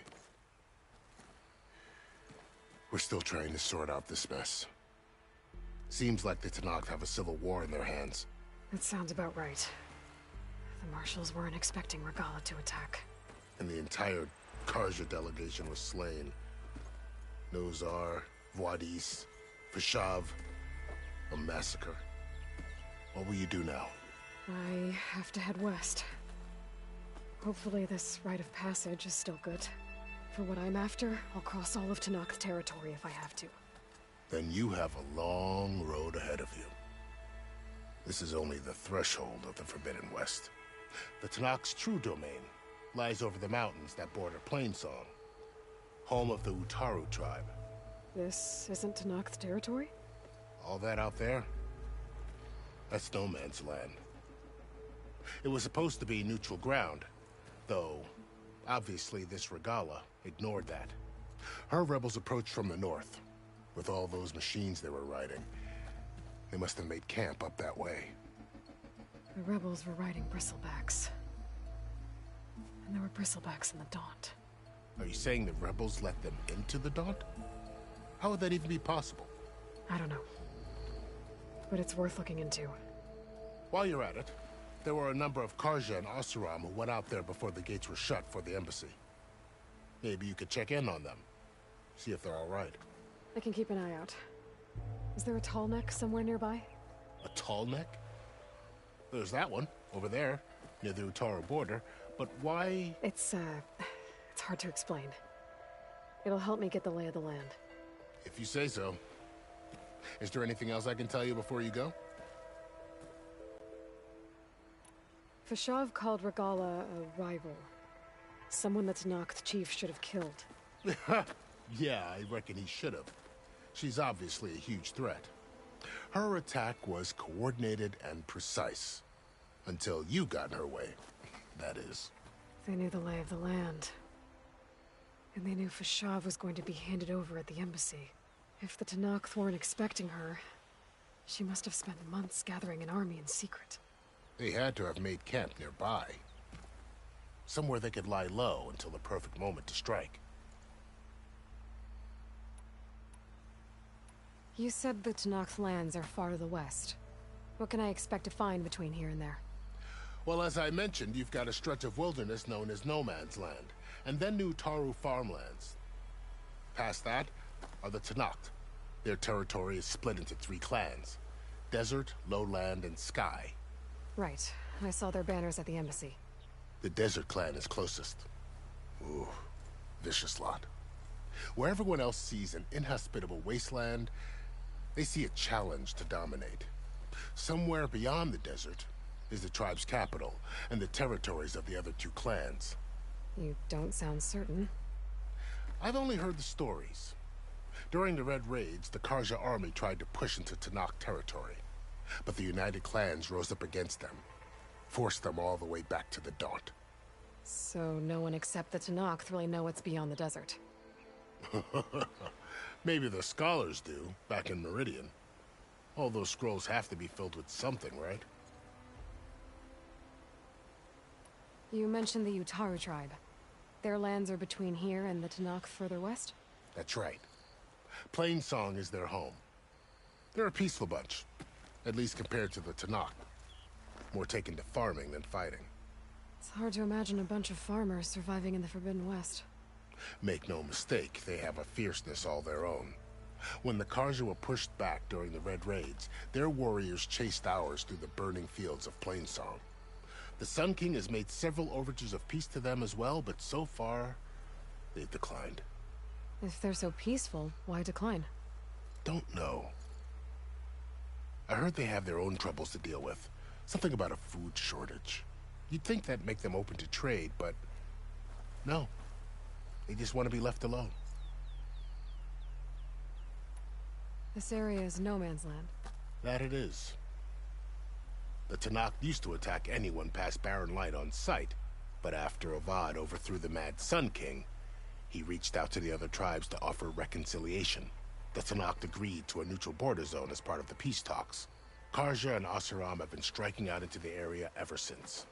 We're still trying to sort out this mess. Seems like the Tenakth have a civil war in their hands. That sounds about right. The Marshals weren't expecting Regala to attack. And the entire Karja delegation was slain. Nozar, Voidis, Vashav. A massacre. What will you do now? I have to head west. Hopefully this rite of passage is still good. For what I'm after, I'll cross all of Tenakth territory if I have to. Then you have a long road ahead of you. This is only the threshold of the Forbidden West. The Tenakth's true domain lies over the mountains that border Plainsong, home of the Utaru tribe. This isn't Tenakth territory? All that out there? That's no man's land. It was supposed to be neutral ground, though obviously this Regala ignored that. Her rebels approached from the north, with all those machines they were riding. They must have made camp up that way. The rebels were riding bristlebacks. And there were bristlebacks in the Daunt. Are you saying the rebels let them into the Daunt? How would that even be possible? I don't know. But it's worth looking into. While you're at it, there were a number of Karja and Oseram who went out there before the gates were shut for the embassy. Maybe you could check in on them. See if they're all right. I can keep an eye out. Is there a tall neck somewhere nearby? A tall neck? There's that one, over there, near the Utaru border. But why? It's hard to explain. It'll help me get the lay of the land. If you say so. Is there anything else I can tell you before you go? Fashav called Regala a rival. Someone the Tenakth chief should have killed. Yeah, I reckon he should have. She's obviously a huge threat. Her attack was coordinated and precise. Until you got in her way, that is. They knew the lay of the land. And they knew Fashav was going to be handed over at the embassy. If the Tenakth weren't expecting her, she must have spent months gathering an army in secret. They had to have made camp nearby. Somewhere they could lie low until the perfect moment to strike. You said the Tenakth lands are far to the west. What can I expect to find between here and there? Well, as I mentioned, you've got a stretch of wilderness known as No Man's Land, and then new Utaru farmlands. Past that are the Tenakth. Their territory is split into 3 clans: Desert, Lowland, and Sky. Right. I saw their banners at the embassy. The Desert clan is closest. Ooh, vicious lot. Where everyone else sees an inhospitable wasteland, they see a challenge to dominate. Somewhere beyond the desert is the tribe's capital and the territories of the other 2 clans. You don't sound certain. I've only heard the stories. During the Red Raids, the Karja army tried to push into Tenakth territory, but the united clans rose up against them, forced them all the way back to the Daunt. So no one except the Tenakth really know what's beyond the desert. Maybe the scholars do, back in Meridian. All those scrolls have to be filled with something, right? You mentioned the Utaru tribe. Their lands are between here and the Tenakth further west? That's right. Plainsong is their home. They're a peaceful bunch, at least compared to the Tenakth. More taken to farming than fighting. It's hard to imagine a bunch of farmers surviving in the Forbidden West. Make no mistake, they have a fierceness all their own. When the Karja were pushed back during the Red Raids, their warriors chased ours through the burning fields of Plainsong. The Sun King has made several overtures of peace to them as well, but so far, they've declined. If they're so peaceful, why decline? Don't know. I heard they have their own troubles to deal with. Something about a food shortage. You'd think that'd make them open to trade, but no. They just want to be left alone. This area is no man's land. That it is. The Tenakth used to attack anyone past Barren Light on sight, but after Avad overthrew the Mad Sun King, he reached out to the other tribes to offer reconciliation. The Tenakth agreed to a neutral border zone as part of the peace talks. Karja and Oseram have been striking out into the area ever since.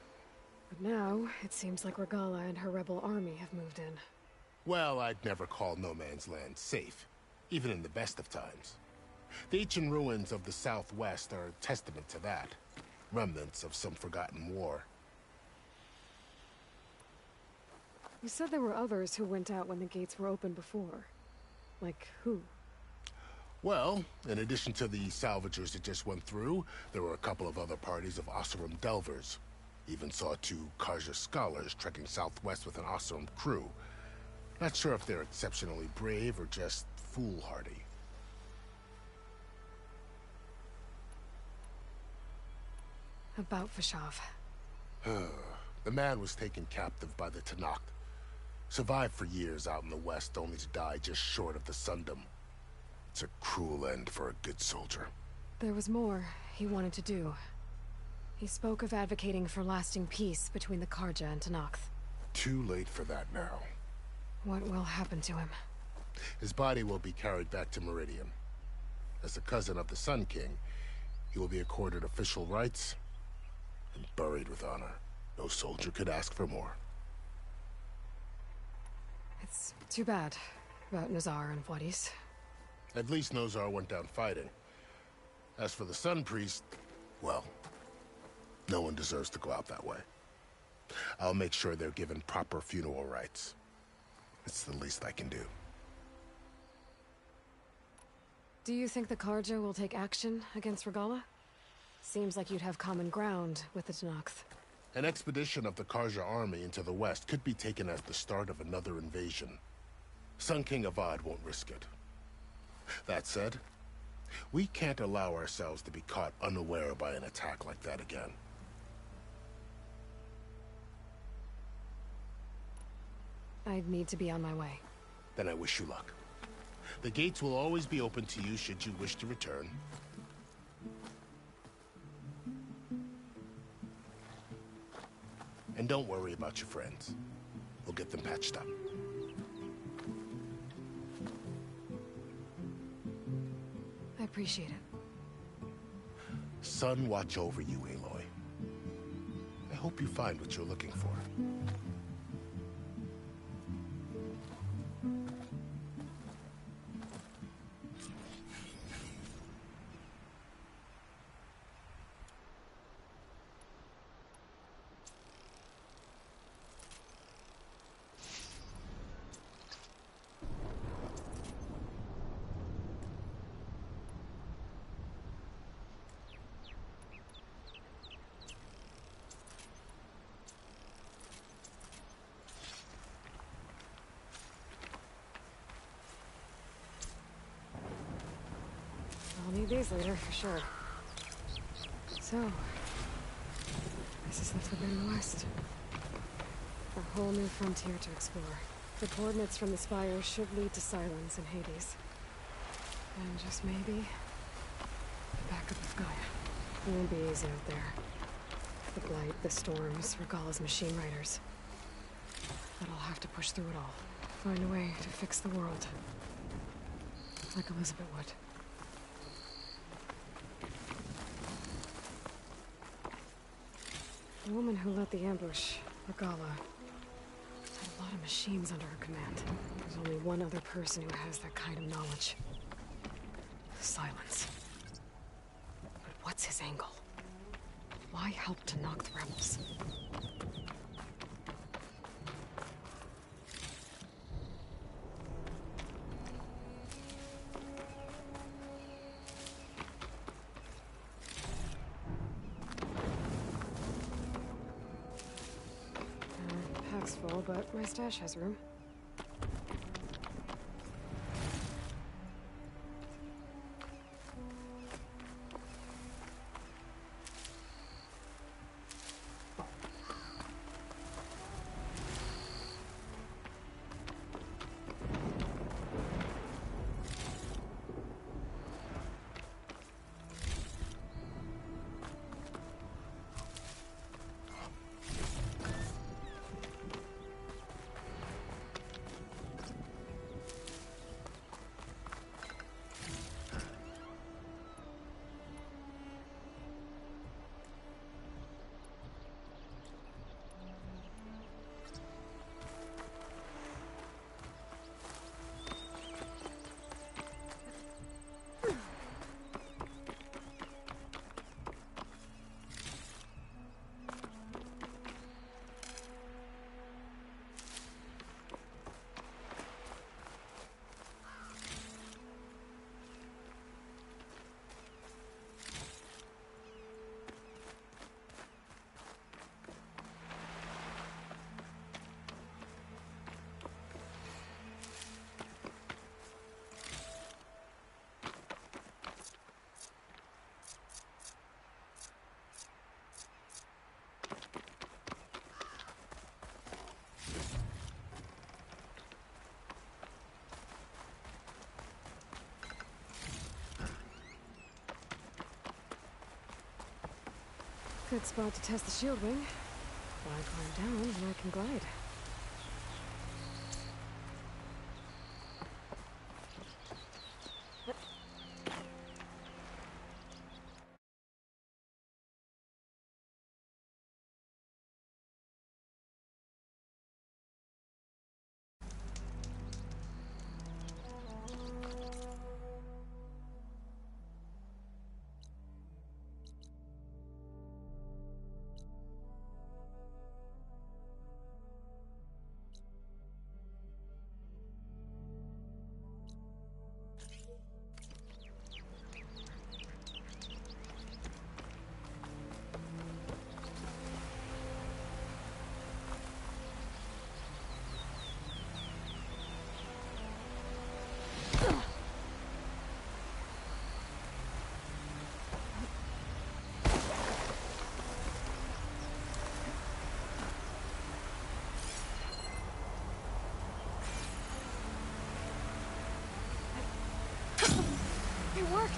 But now, it seems like Regala and her rebel army have moved in. Well, I'd never call No Man's Land safe, even in the best of times. The ancient ruins of the Southwest are a testament to that. Remnants of some forgotten war. You said there were others who went out when the gates were open before. Like who? Well, in addition to the salvagers that just went through, there were a couple of other parties of Oseram delvers. Even saw 2 Karja scholars trekking southwest with an Oseram crew. Not sure if they're exceptionally brave or just foolhardy. About Fashav. The man was taken captive by the Tenakth. Survived for years out in the west, only to die just short of the Sundom. It's a cruel end for a good soldier. There was more he wanted to do. He spoke of advocating for lasting peace between the Karja and Tenakth. Too late for that now. What will happen to him? His body will be carried back to Meridian. As a cousin of the Sun King, he will be accorded official rights and buried with honor. No soldier could ask for more. It's too bad about Nazar and Vladis. At least Nozar went down fighting. As for the Sun Priest, well, no one deserves to go out that way. I'll make sure they're given proper funeral rites. It's the least I can do. Do you think the Karja will take action against Regala? Seems like you'd have common ground with the Tenakth. An expedition of the Karja army into the west could be taken as the start of another invasion. Sun King Avad won't risk it. That said, we can't allow ourselves to be caught unaware by an attack like that again. I'd need to be on my way. Then I wish you luck. The gates will always be open to you should you wish to return. And don't worry about your friends. We'll get them patched up. I appreciate it. Sun watch over you, Aloy. I hope you find what you're looking for. I'll need these later, for sure. So, this is the Forbidden West. A whole new frontier to explore. The coordinates from the spire should lead to Silence and Hades. And just maybe, the backup of Gaia. It won't be easy out there. The Blight, the Storms, Regala's machine riders. But I'll have to push through it all. Find a way to fix the world. Like Elizabeth would. The woman who led the ambush, Regala, had a lot of machines under her command. There's only one other person who has that kind of knowledge. Silence. But what's his angle? Why help to knock the rebels? Pack's full, but my stash has room. Good spot to test the shield wing. When I climb down, then I can glide. It worked!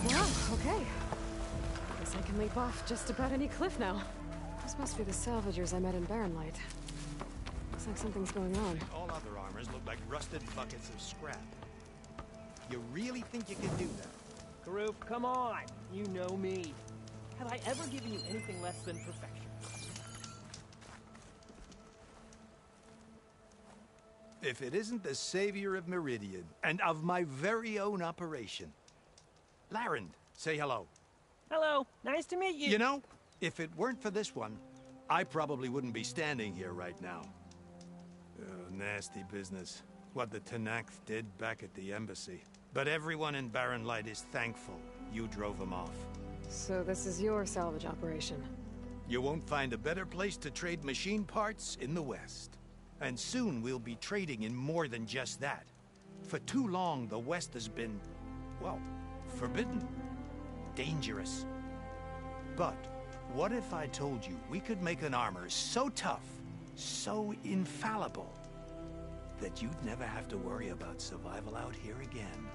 Wow, okay. Guess I can leap off just about any cliff now. This must be the salvagers I met in Barren Light. Looks like something's going on. All other armors look like rusted buckets of scrap. You really think you can do that? Karuk, come on! You know me. Have I ever given you anything less than perfection? If it isn't the savior of Meridian, and of my very own operation. Larend, say hello. Hello, nice to meet you. You know, if it weren't for this one, I probably wouldn't be standing here right now. Nasty business. What the Tenakth did back at the embassy. But everyone in Barren Light is thankful you drove them off. So this is your salvage operation? You won't find a better place to trade machine parts in the West. And soon we'll be trading in more than just that. For too long, the West has been, well, forbidden. Dangerous. But what if I told you we could make an armor so tough, so infallible, that you'd never have to worry about survival out here again?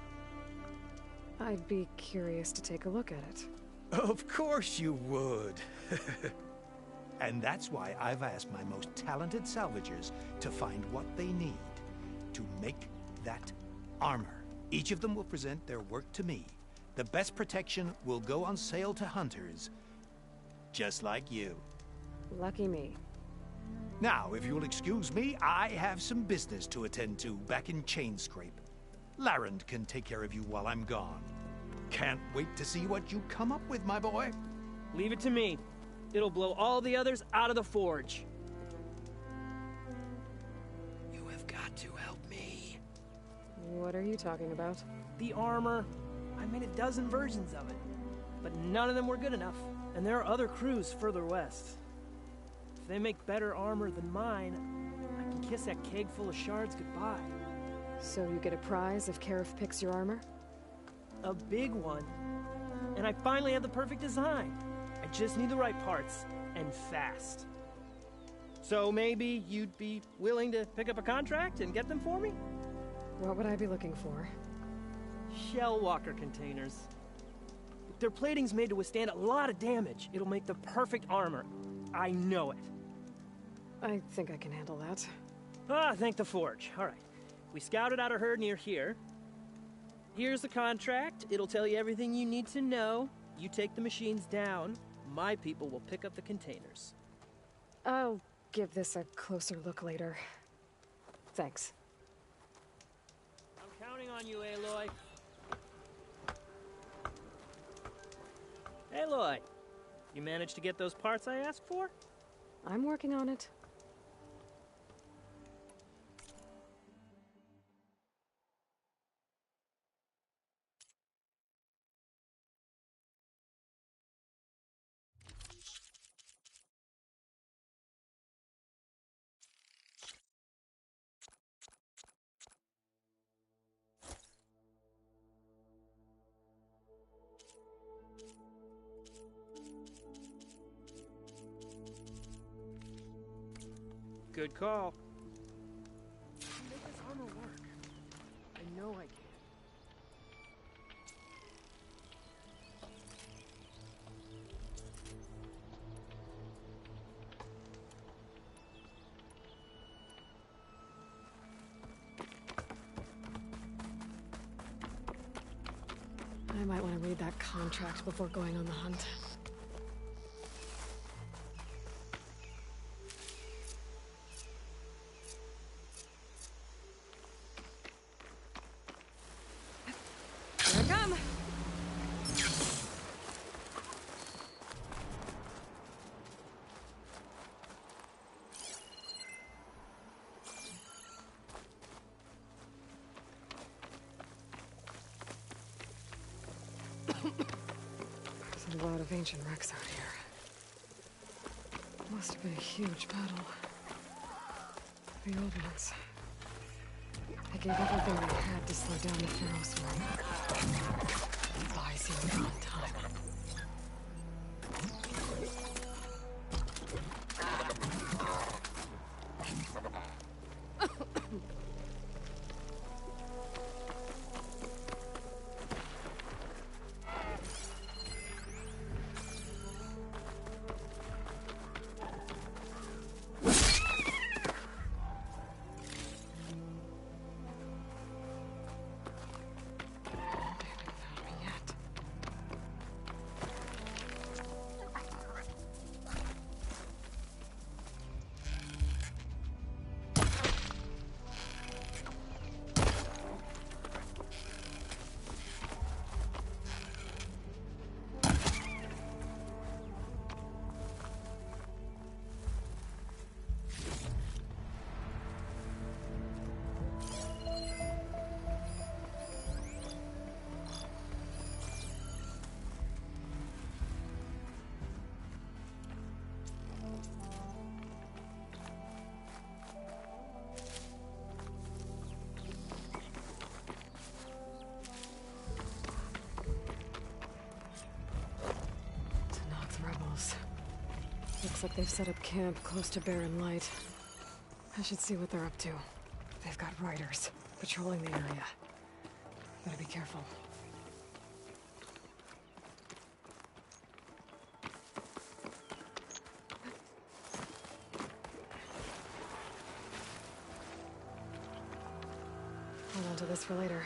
I'd be curious to take a look at it. Of course you would. And that's why I've asked my most talented salvagers to find what they need to make that armor. Each of them will present their work to me. The best protection will go on sale to hunters, just like you. Lucky me. Now, if you'll excuse me, I have some business to attend to back in Chainscrape. Larend can take care of you while I'm gone. Can't wait to see what you come up with, my boy. Leave it to me. It'll blow all the others out of the forge. You have got to help me. What are you talking about? The armor. I made a dozen versions of it, but none of them were good enough. And there are other crews further west. If they make better armor than mine, I can kiss that keg full of shards goodbye. So you get a prize if Karif picks your armor? A big one. And I finally have the perfect design. I just need the right parts, and fast. So maybe you'd be willing to pick up a contract and get them for me? What would I be looking for? Shell walker containers. Their plating's made to withstand a lot of damage. It'll make the perfect armor. I know it. I think I can handle that. Ah, thank the forge. All right. We scouted out a herd near here. Here's the contract. It'll tell you everything you need to know. You take the machines down. My people will pick up the containers. I'll give this a closer look later. Thanks. I'm counting on you, Aloy. Aloy, you managed to get those parts I asked for? I'm working on it. Good call. Make this armor work. I know I can. I might want to read that contract before going on the hunt. Here I come. There's a lot of ancient wrecks out here. Must have been a huge battle. The old ones. They gave everything they had to slow down the Pharaoh swarm. Buy zero on time. Looks like they've set up camp close to Barren Light. I should see what they're up to. They've got riders patrolling the area. Better be careful. Hold on to this for later.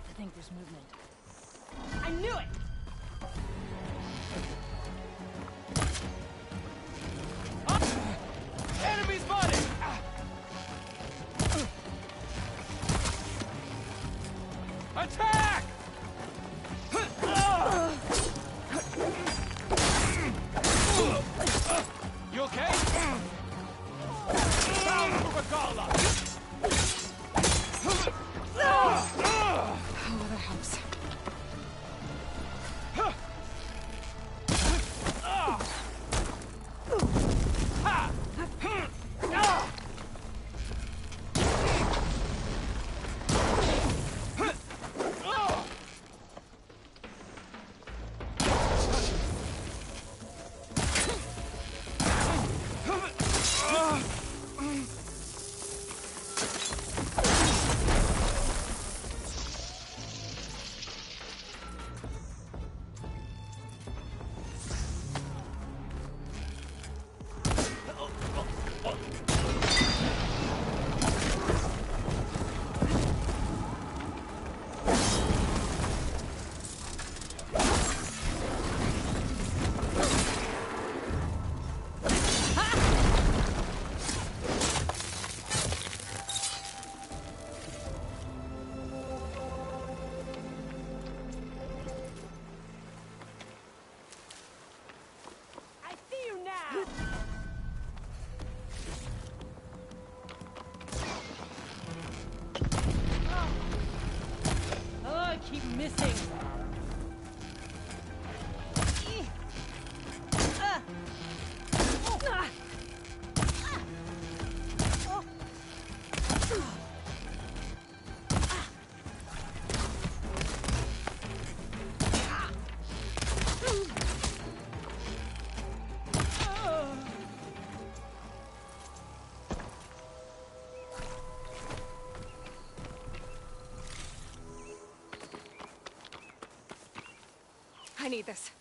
I think there's movement. I knew it! Enemy spotted! Attack! You okay? Down for Regala! Oh, that helps. Keep missing. I need this.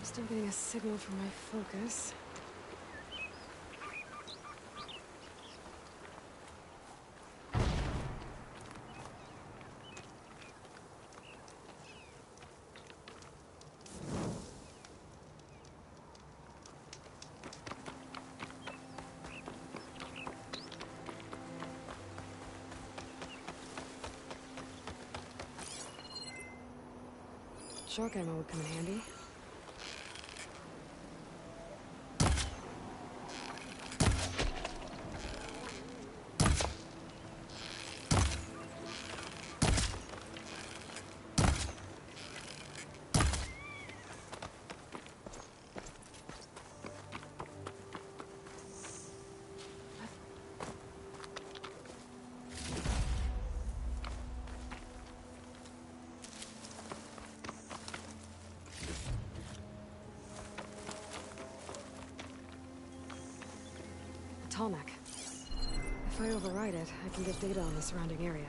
Still getting a signal from my focus. Shock ammo would come in handy. Tallneck. If I override it, I can get data on the surrounding area.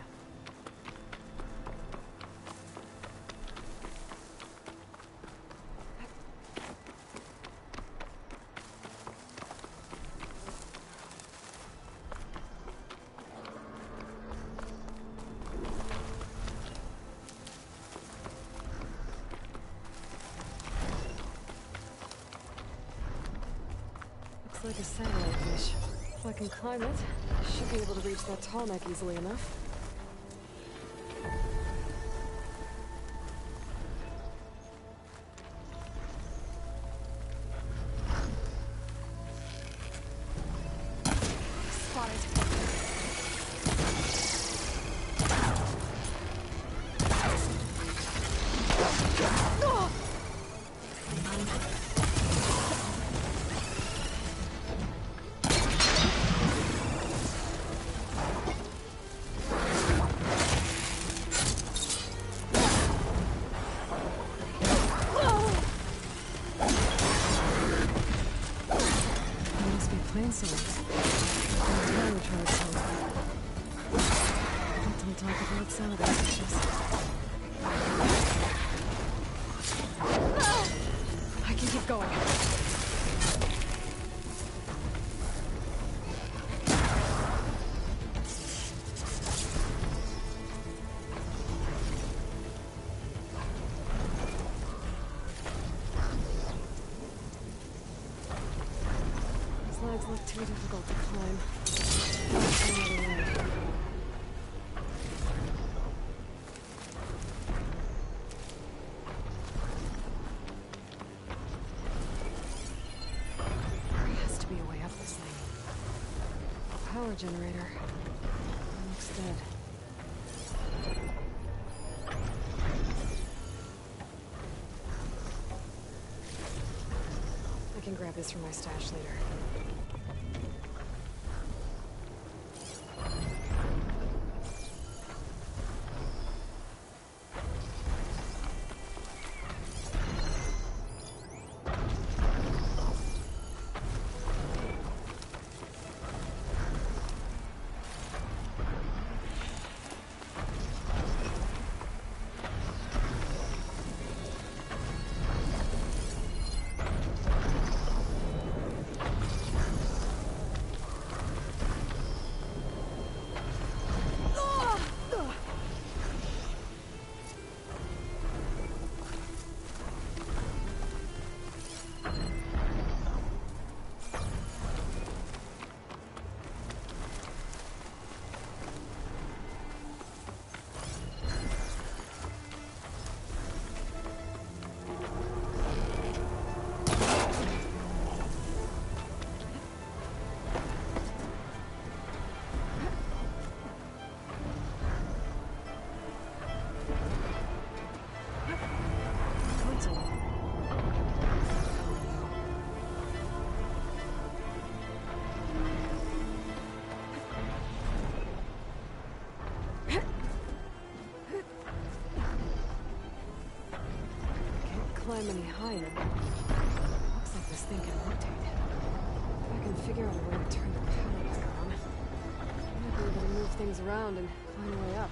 Looks like a satellite dish. If I can climb it, I should be able to reach that Tallneck easily enough. like some of those dishes. I can keep going. These legs look too difficult to climb. There has to be a way up this thing. Power generator. It looks dead. I can grab this from my stash later. Climb any higher. Looks like this thing can rotate. If I can figure out a way to turn the power back on, I might be able to move things around and find a way up.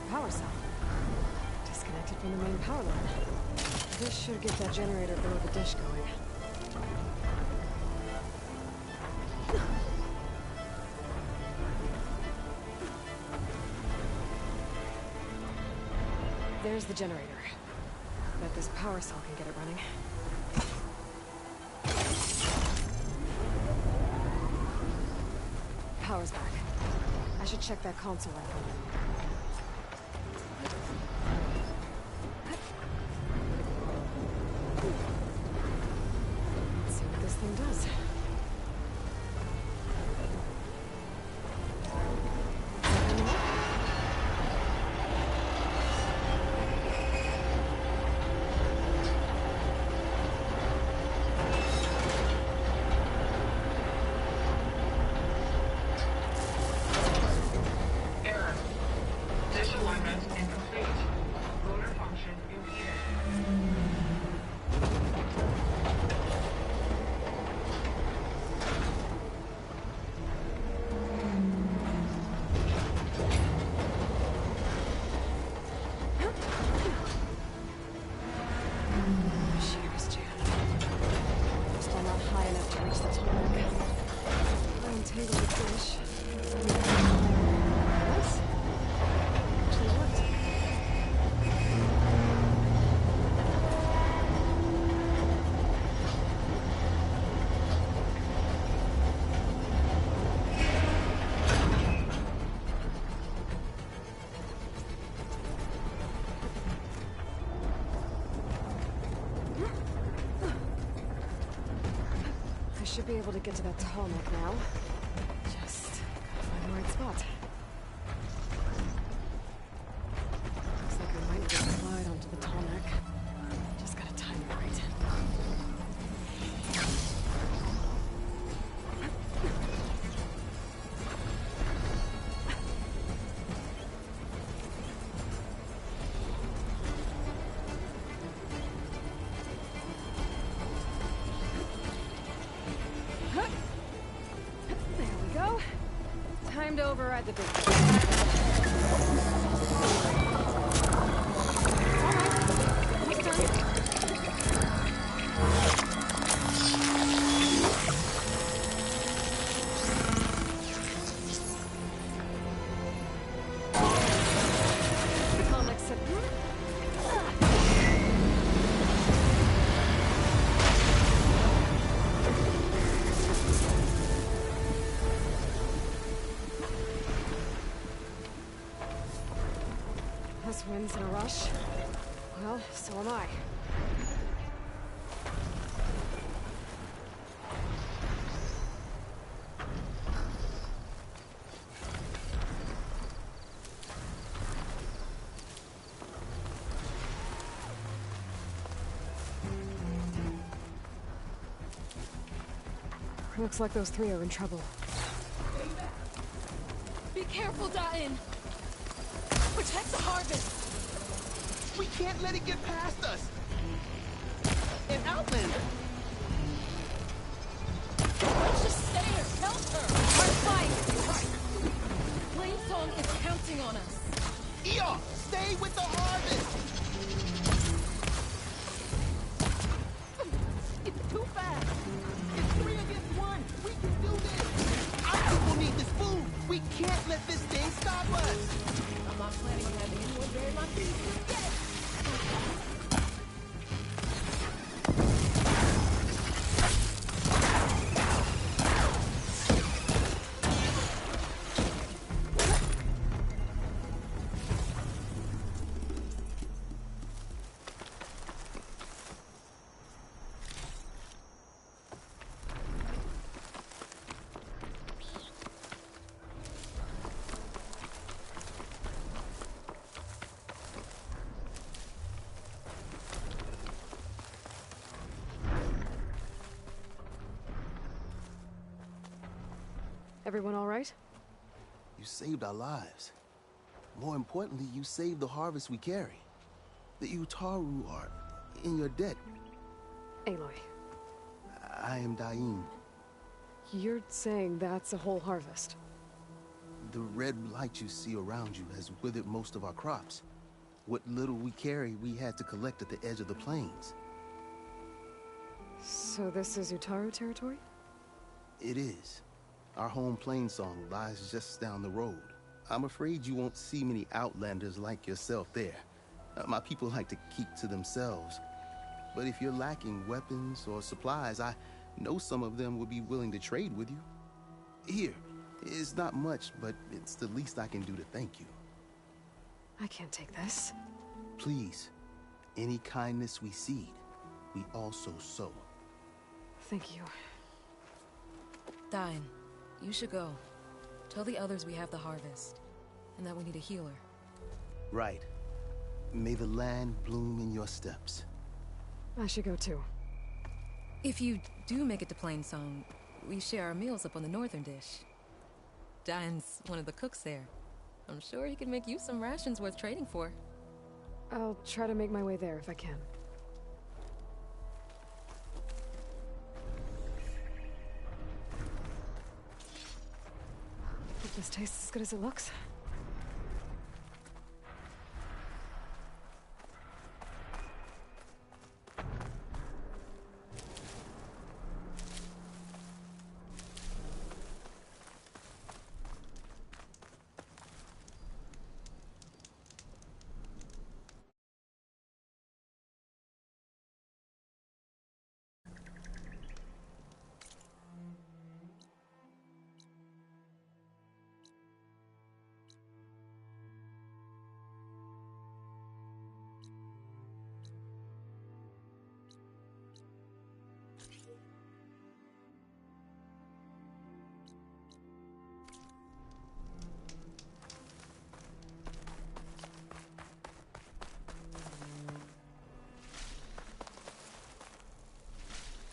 Power cell. Disconnected from the main power line. This should get that generator below the dish going. There's the generator. Bet this power cell can get it running. Power's back. I should check that console rifle. Let's see what this thing does. Should be able to get to that tall neck now. Just gotta find the right spot. Looks like we might need to slide onto the tall neck. Just gotta time it right. Time to override the big This wind's in a rush. Well, so am I. Looks like those three are in trouble. Be careful, Da'in! Protect the harvest! We can't let it get past us! An Outlander! Let's just stay here! Help her! Our fight! Plainsong is counting on us! Eeyore! Stay with the harvest! It's too fast! It's 3 against 1! We can do this! Our people need this food! We can't let this thing stop us! I'm not planning on having anyone bury my feet. Get it! Everyone all right? You saved our lives. More importantly, you saved the harvest we carry. The Utaru are in your debt. Aloy. I am Da'in. You're saying that's a whole harvest? The red light you see around you has withered most of our crops. What little we carry, we had to collect at the edge of the plains. So this is Utaru territory? It is. Our home Plainsong lies just down the road. I'm afraid you won't see many outlanders like yourself there. My people like to keep to themselves. But if you're lacking weapons or supplies, I know some of them would be willing to trade with you. Here, It's not much, but it's the least I can do to thank you. I can't take this. Please, any kindness we seed, we also sow. Thank you. Dine, you should go. Tell the others we have the harvest, and that we need a healer. Right. May the land bloom in your steps. I should go too. If you do make it to Plainsong, we share our meals up on the northern dish. Diane's one of the cooks there. I'm sure he can make you some rations worth trading for. I'll try to make my way there if I can. Hope this tastes as good as it looks.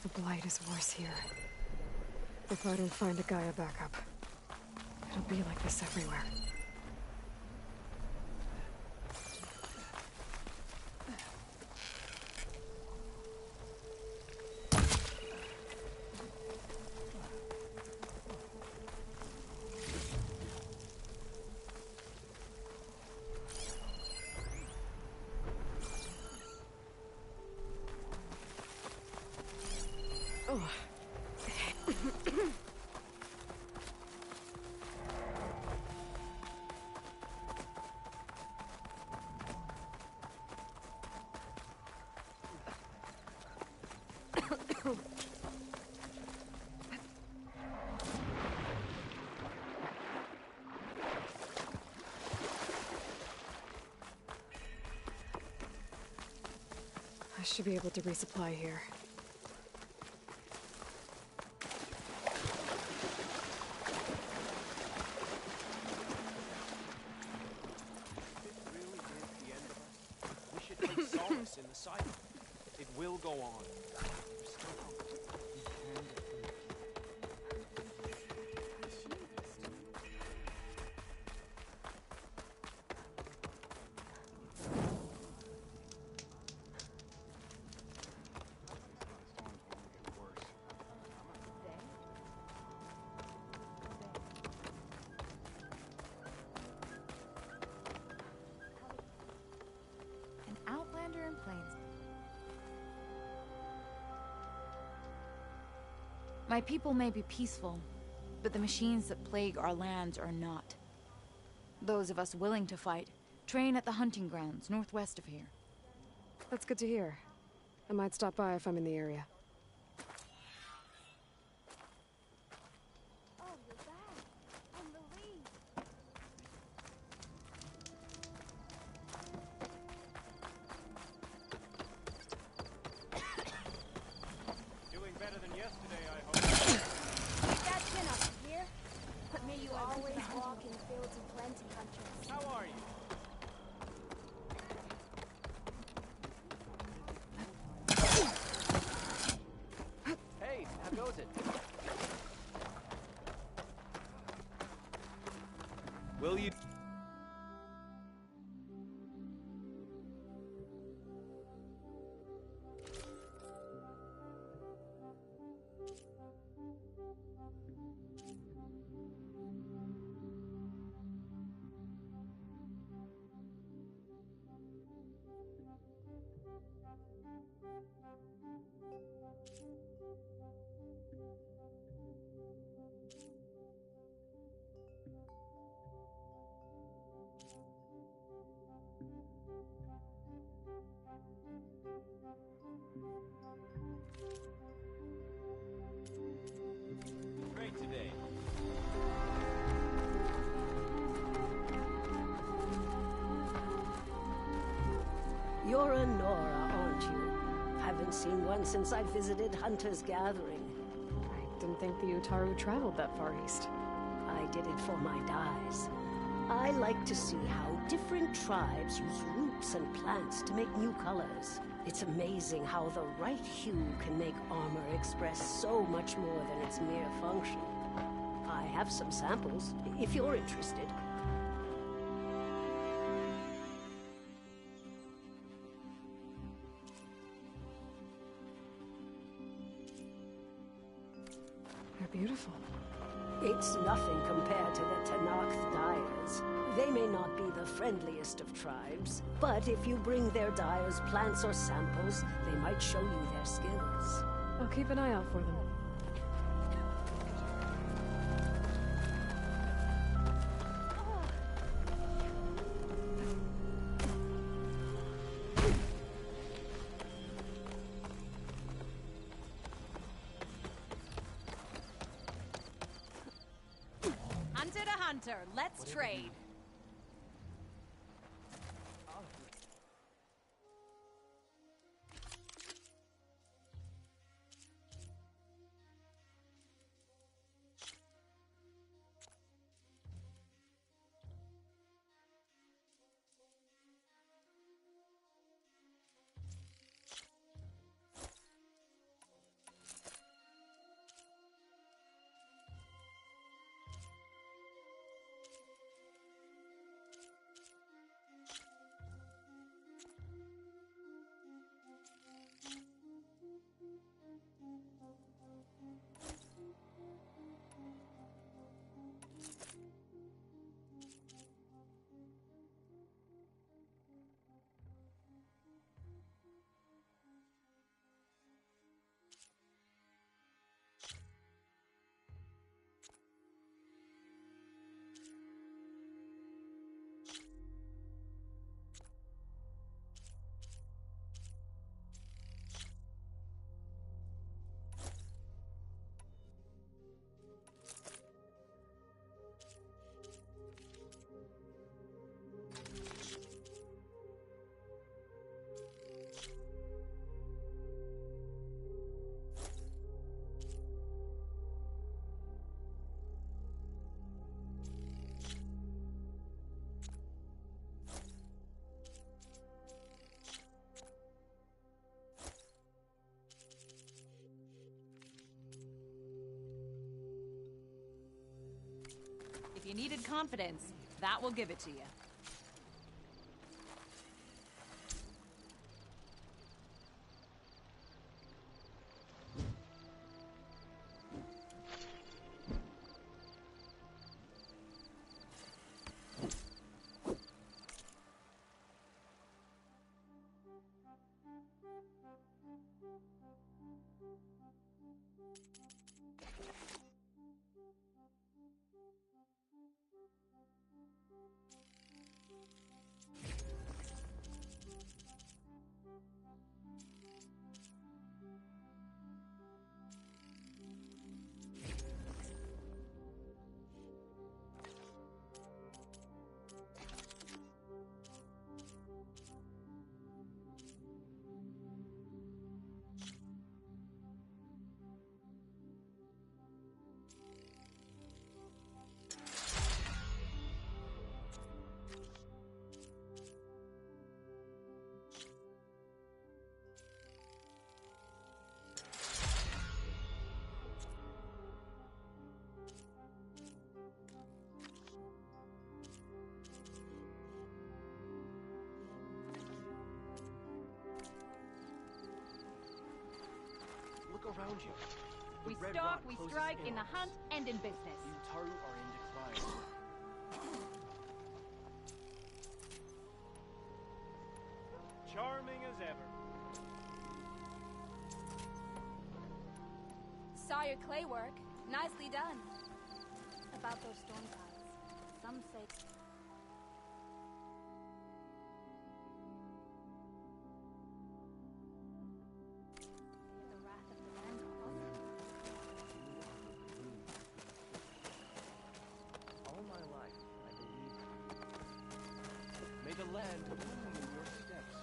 The blight is worse here. If I don't find a Gaia backup, it'll be like this everywhere. Oh. I should be able to resupply here. In the cycle. It will go on. An outlander in plains. My people may be peaceful, but the machines that plague our lands are not. Those of us willing to fight train at the hunting grounds northwest of here. That's good to hear. I might stop by if I'm in the area. Oh, you're back. I'm relieved. Doing better than yesterday, I hope. Keep that chin up, you hear? May you always walk in fields of plenty, Huntress. How are you? Hey, how goes it? Will you... You're a Nora, aren't you? Haven't seen one since I visited Hunter's Gathering. I didn't think the Utaru traveled that far east. I did it for my dyes. I like to see how different tribes use roots and plants to make new colors. It's amazing how the right hue can make armor express so much more than its mere function. I have some samples, if you're interested. They're beautiful. It's nothing compared to the Tanakh dyers. They may not be the friendliest of tribes, but if you bring their dyers plants or samples, they might show you their skills. I'll keep an eye out for them. Hunter to hunter, let's trade. If you needed confidence, that will give it to you. Look around you. We stalk, we strike, in the hunt, and in business. The Utaru are in decline. Charming as ever. Saw your clay work. Nicely done. About those storm clouds. Some say... All my life, I believe. May the land bloom in your steps.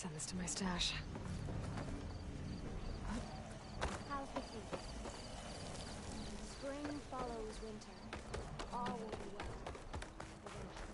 Send this to my stash. How's the feet? Spring follows winter. All will be well. Eventually.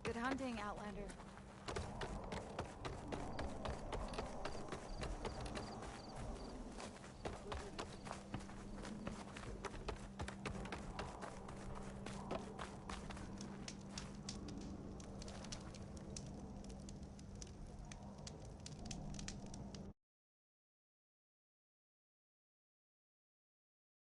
Good hunting, Outlander.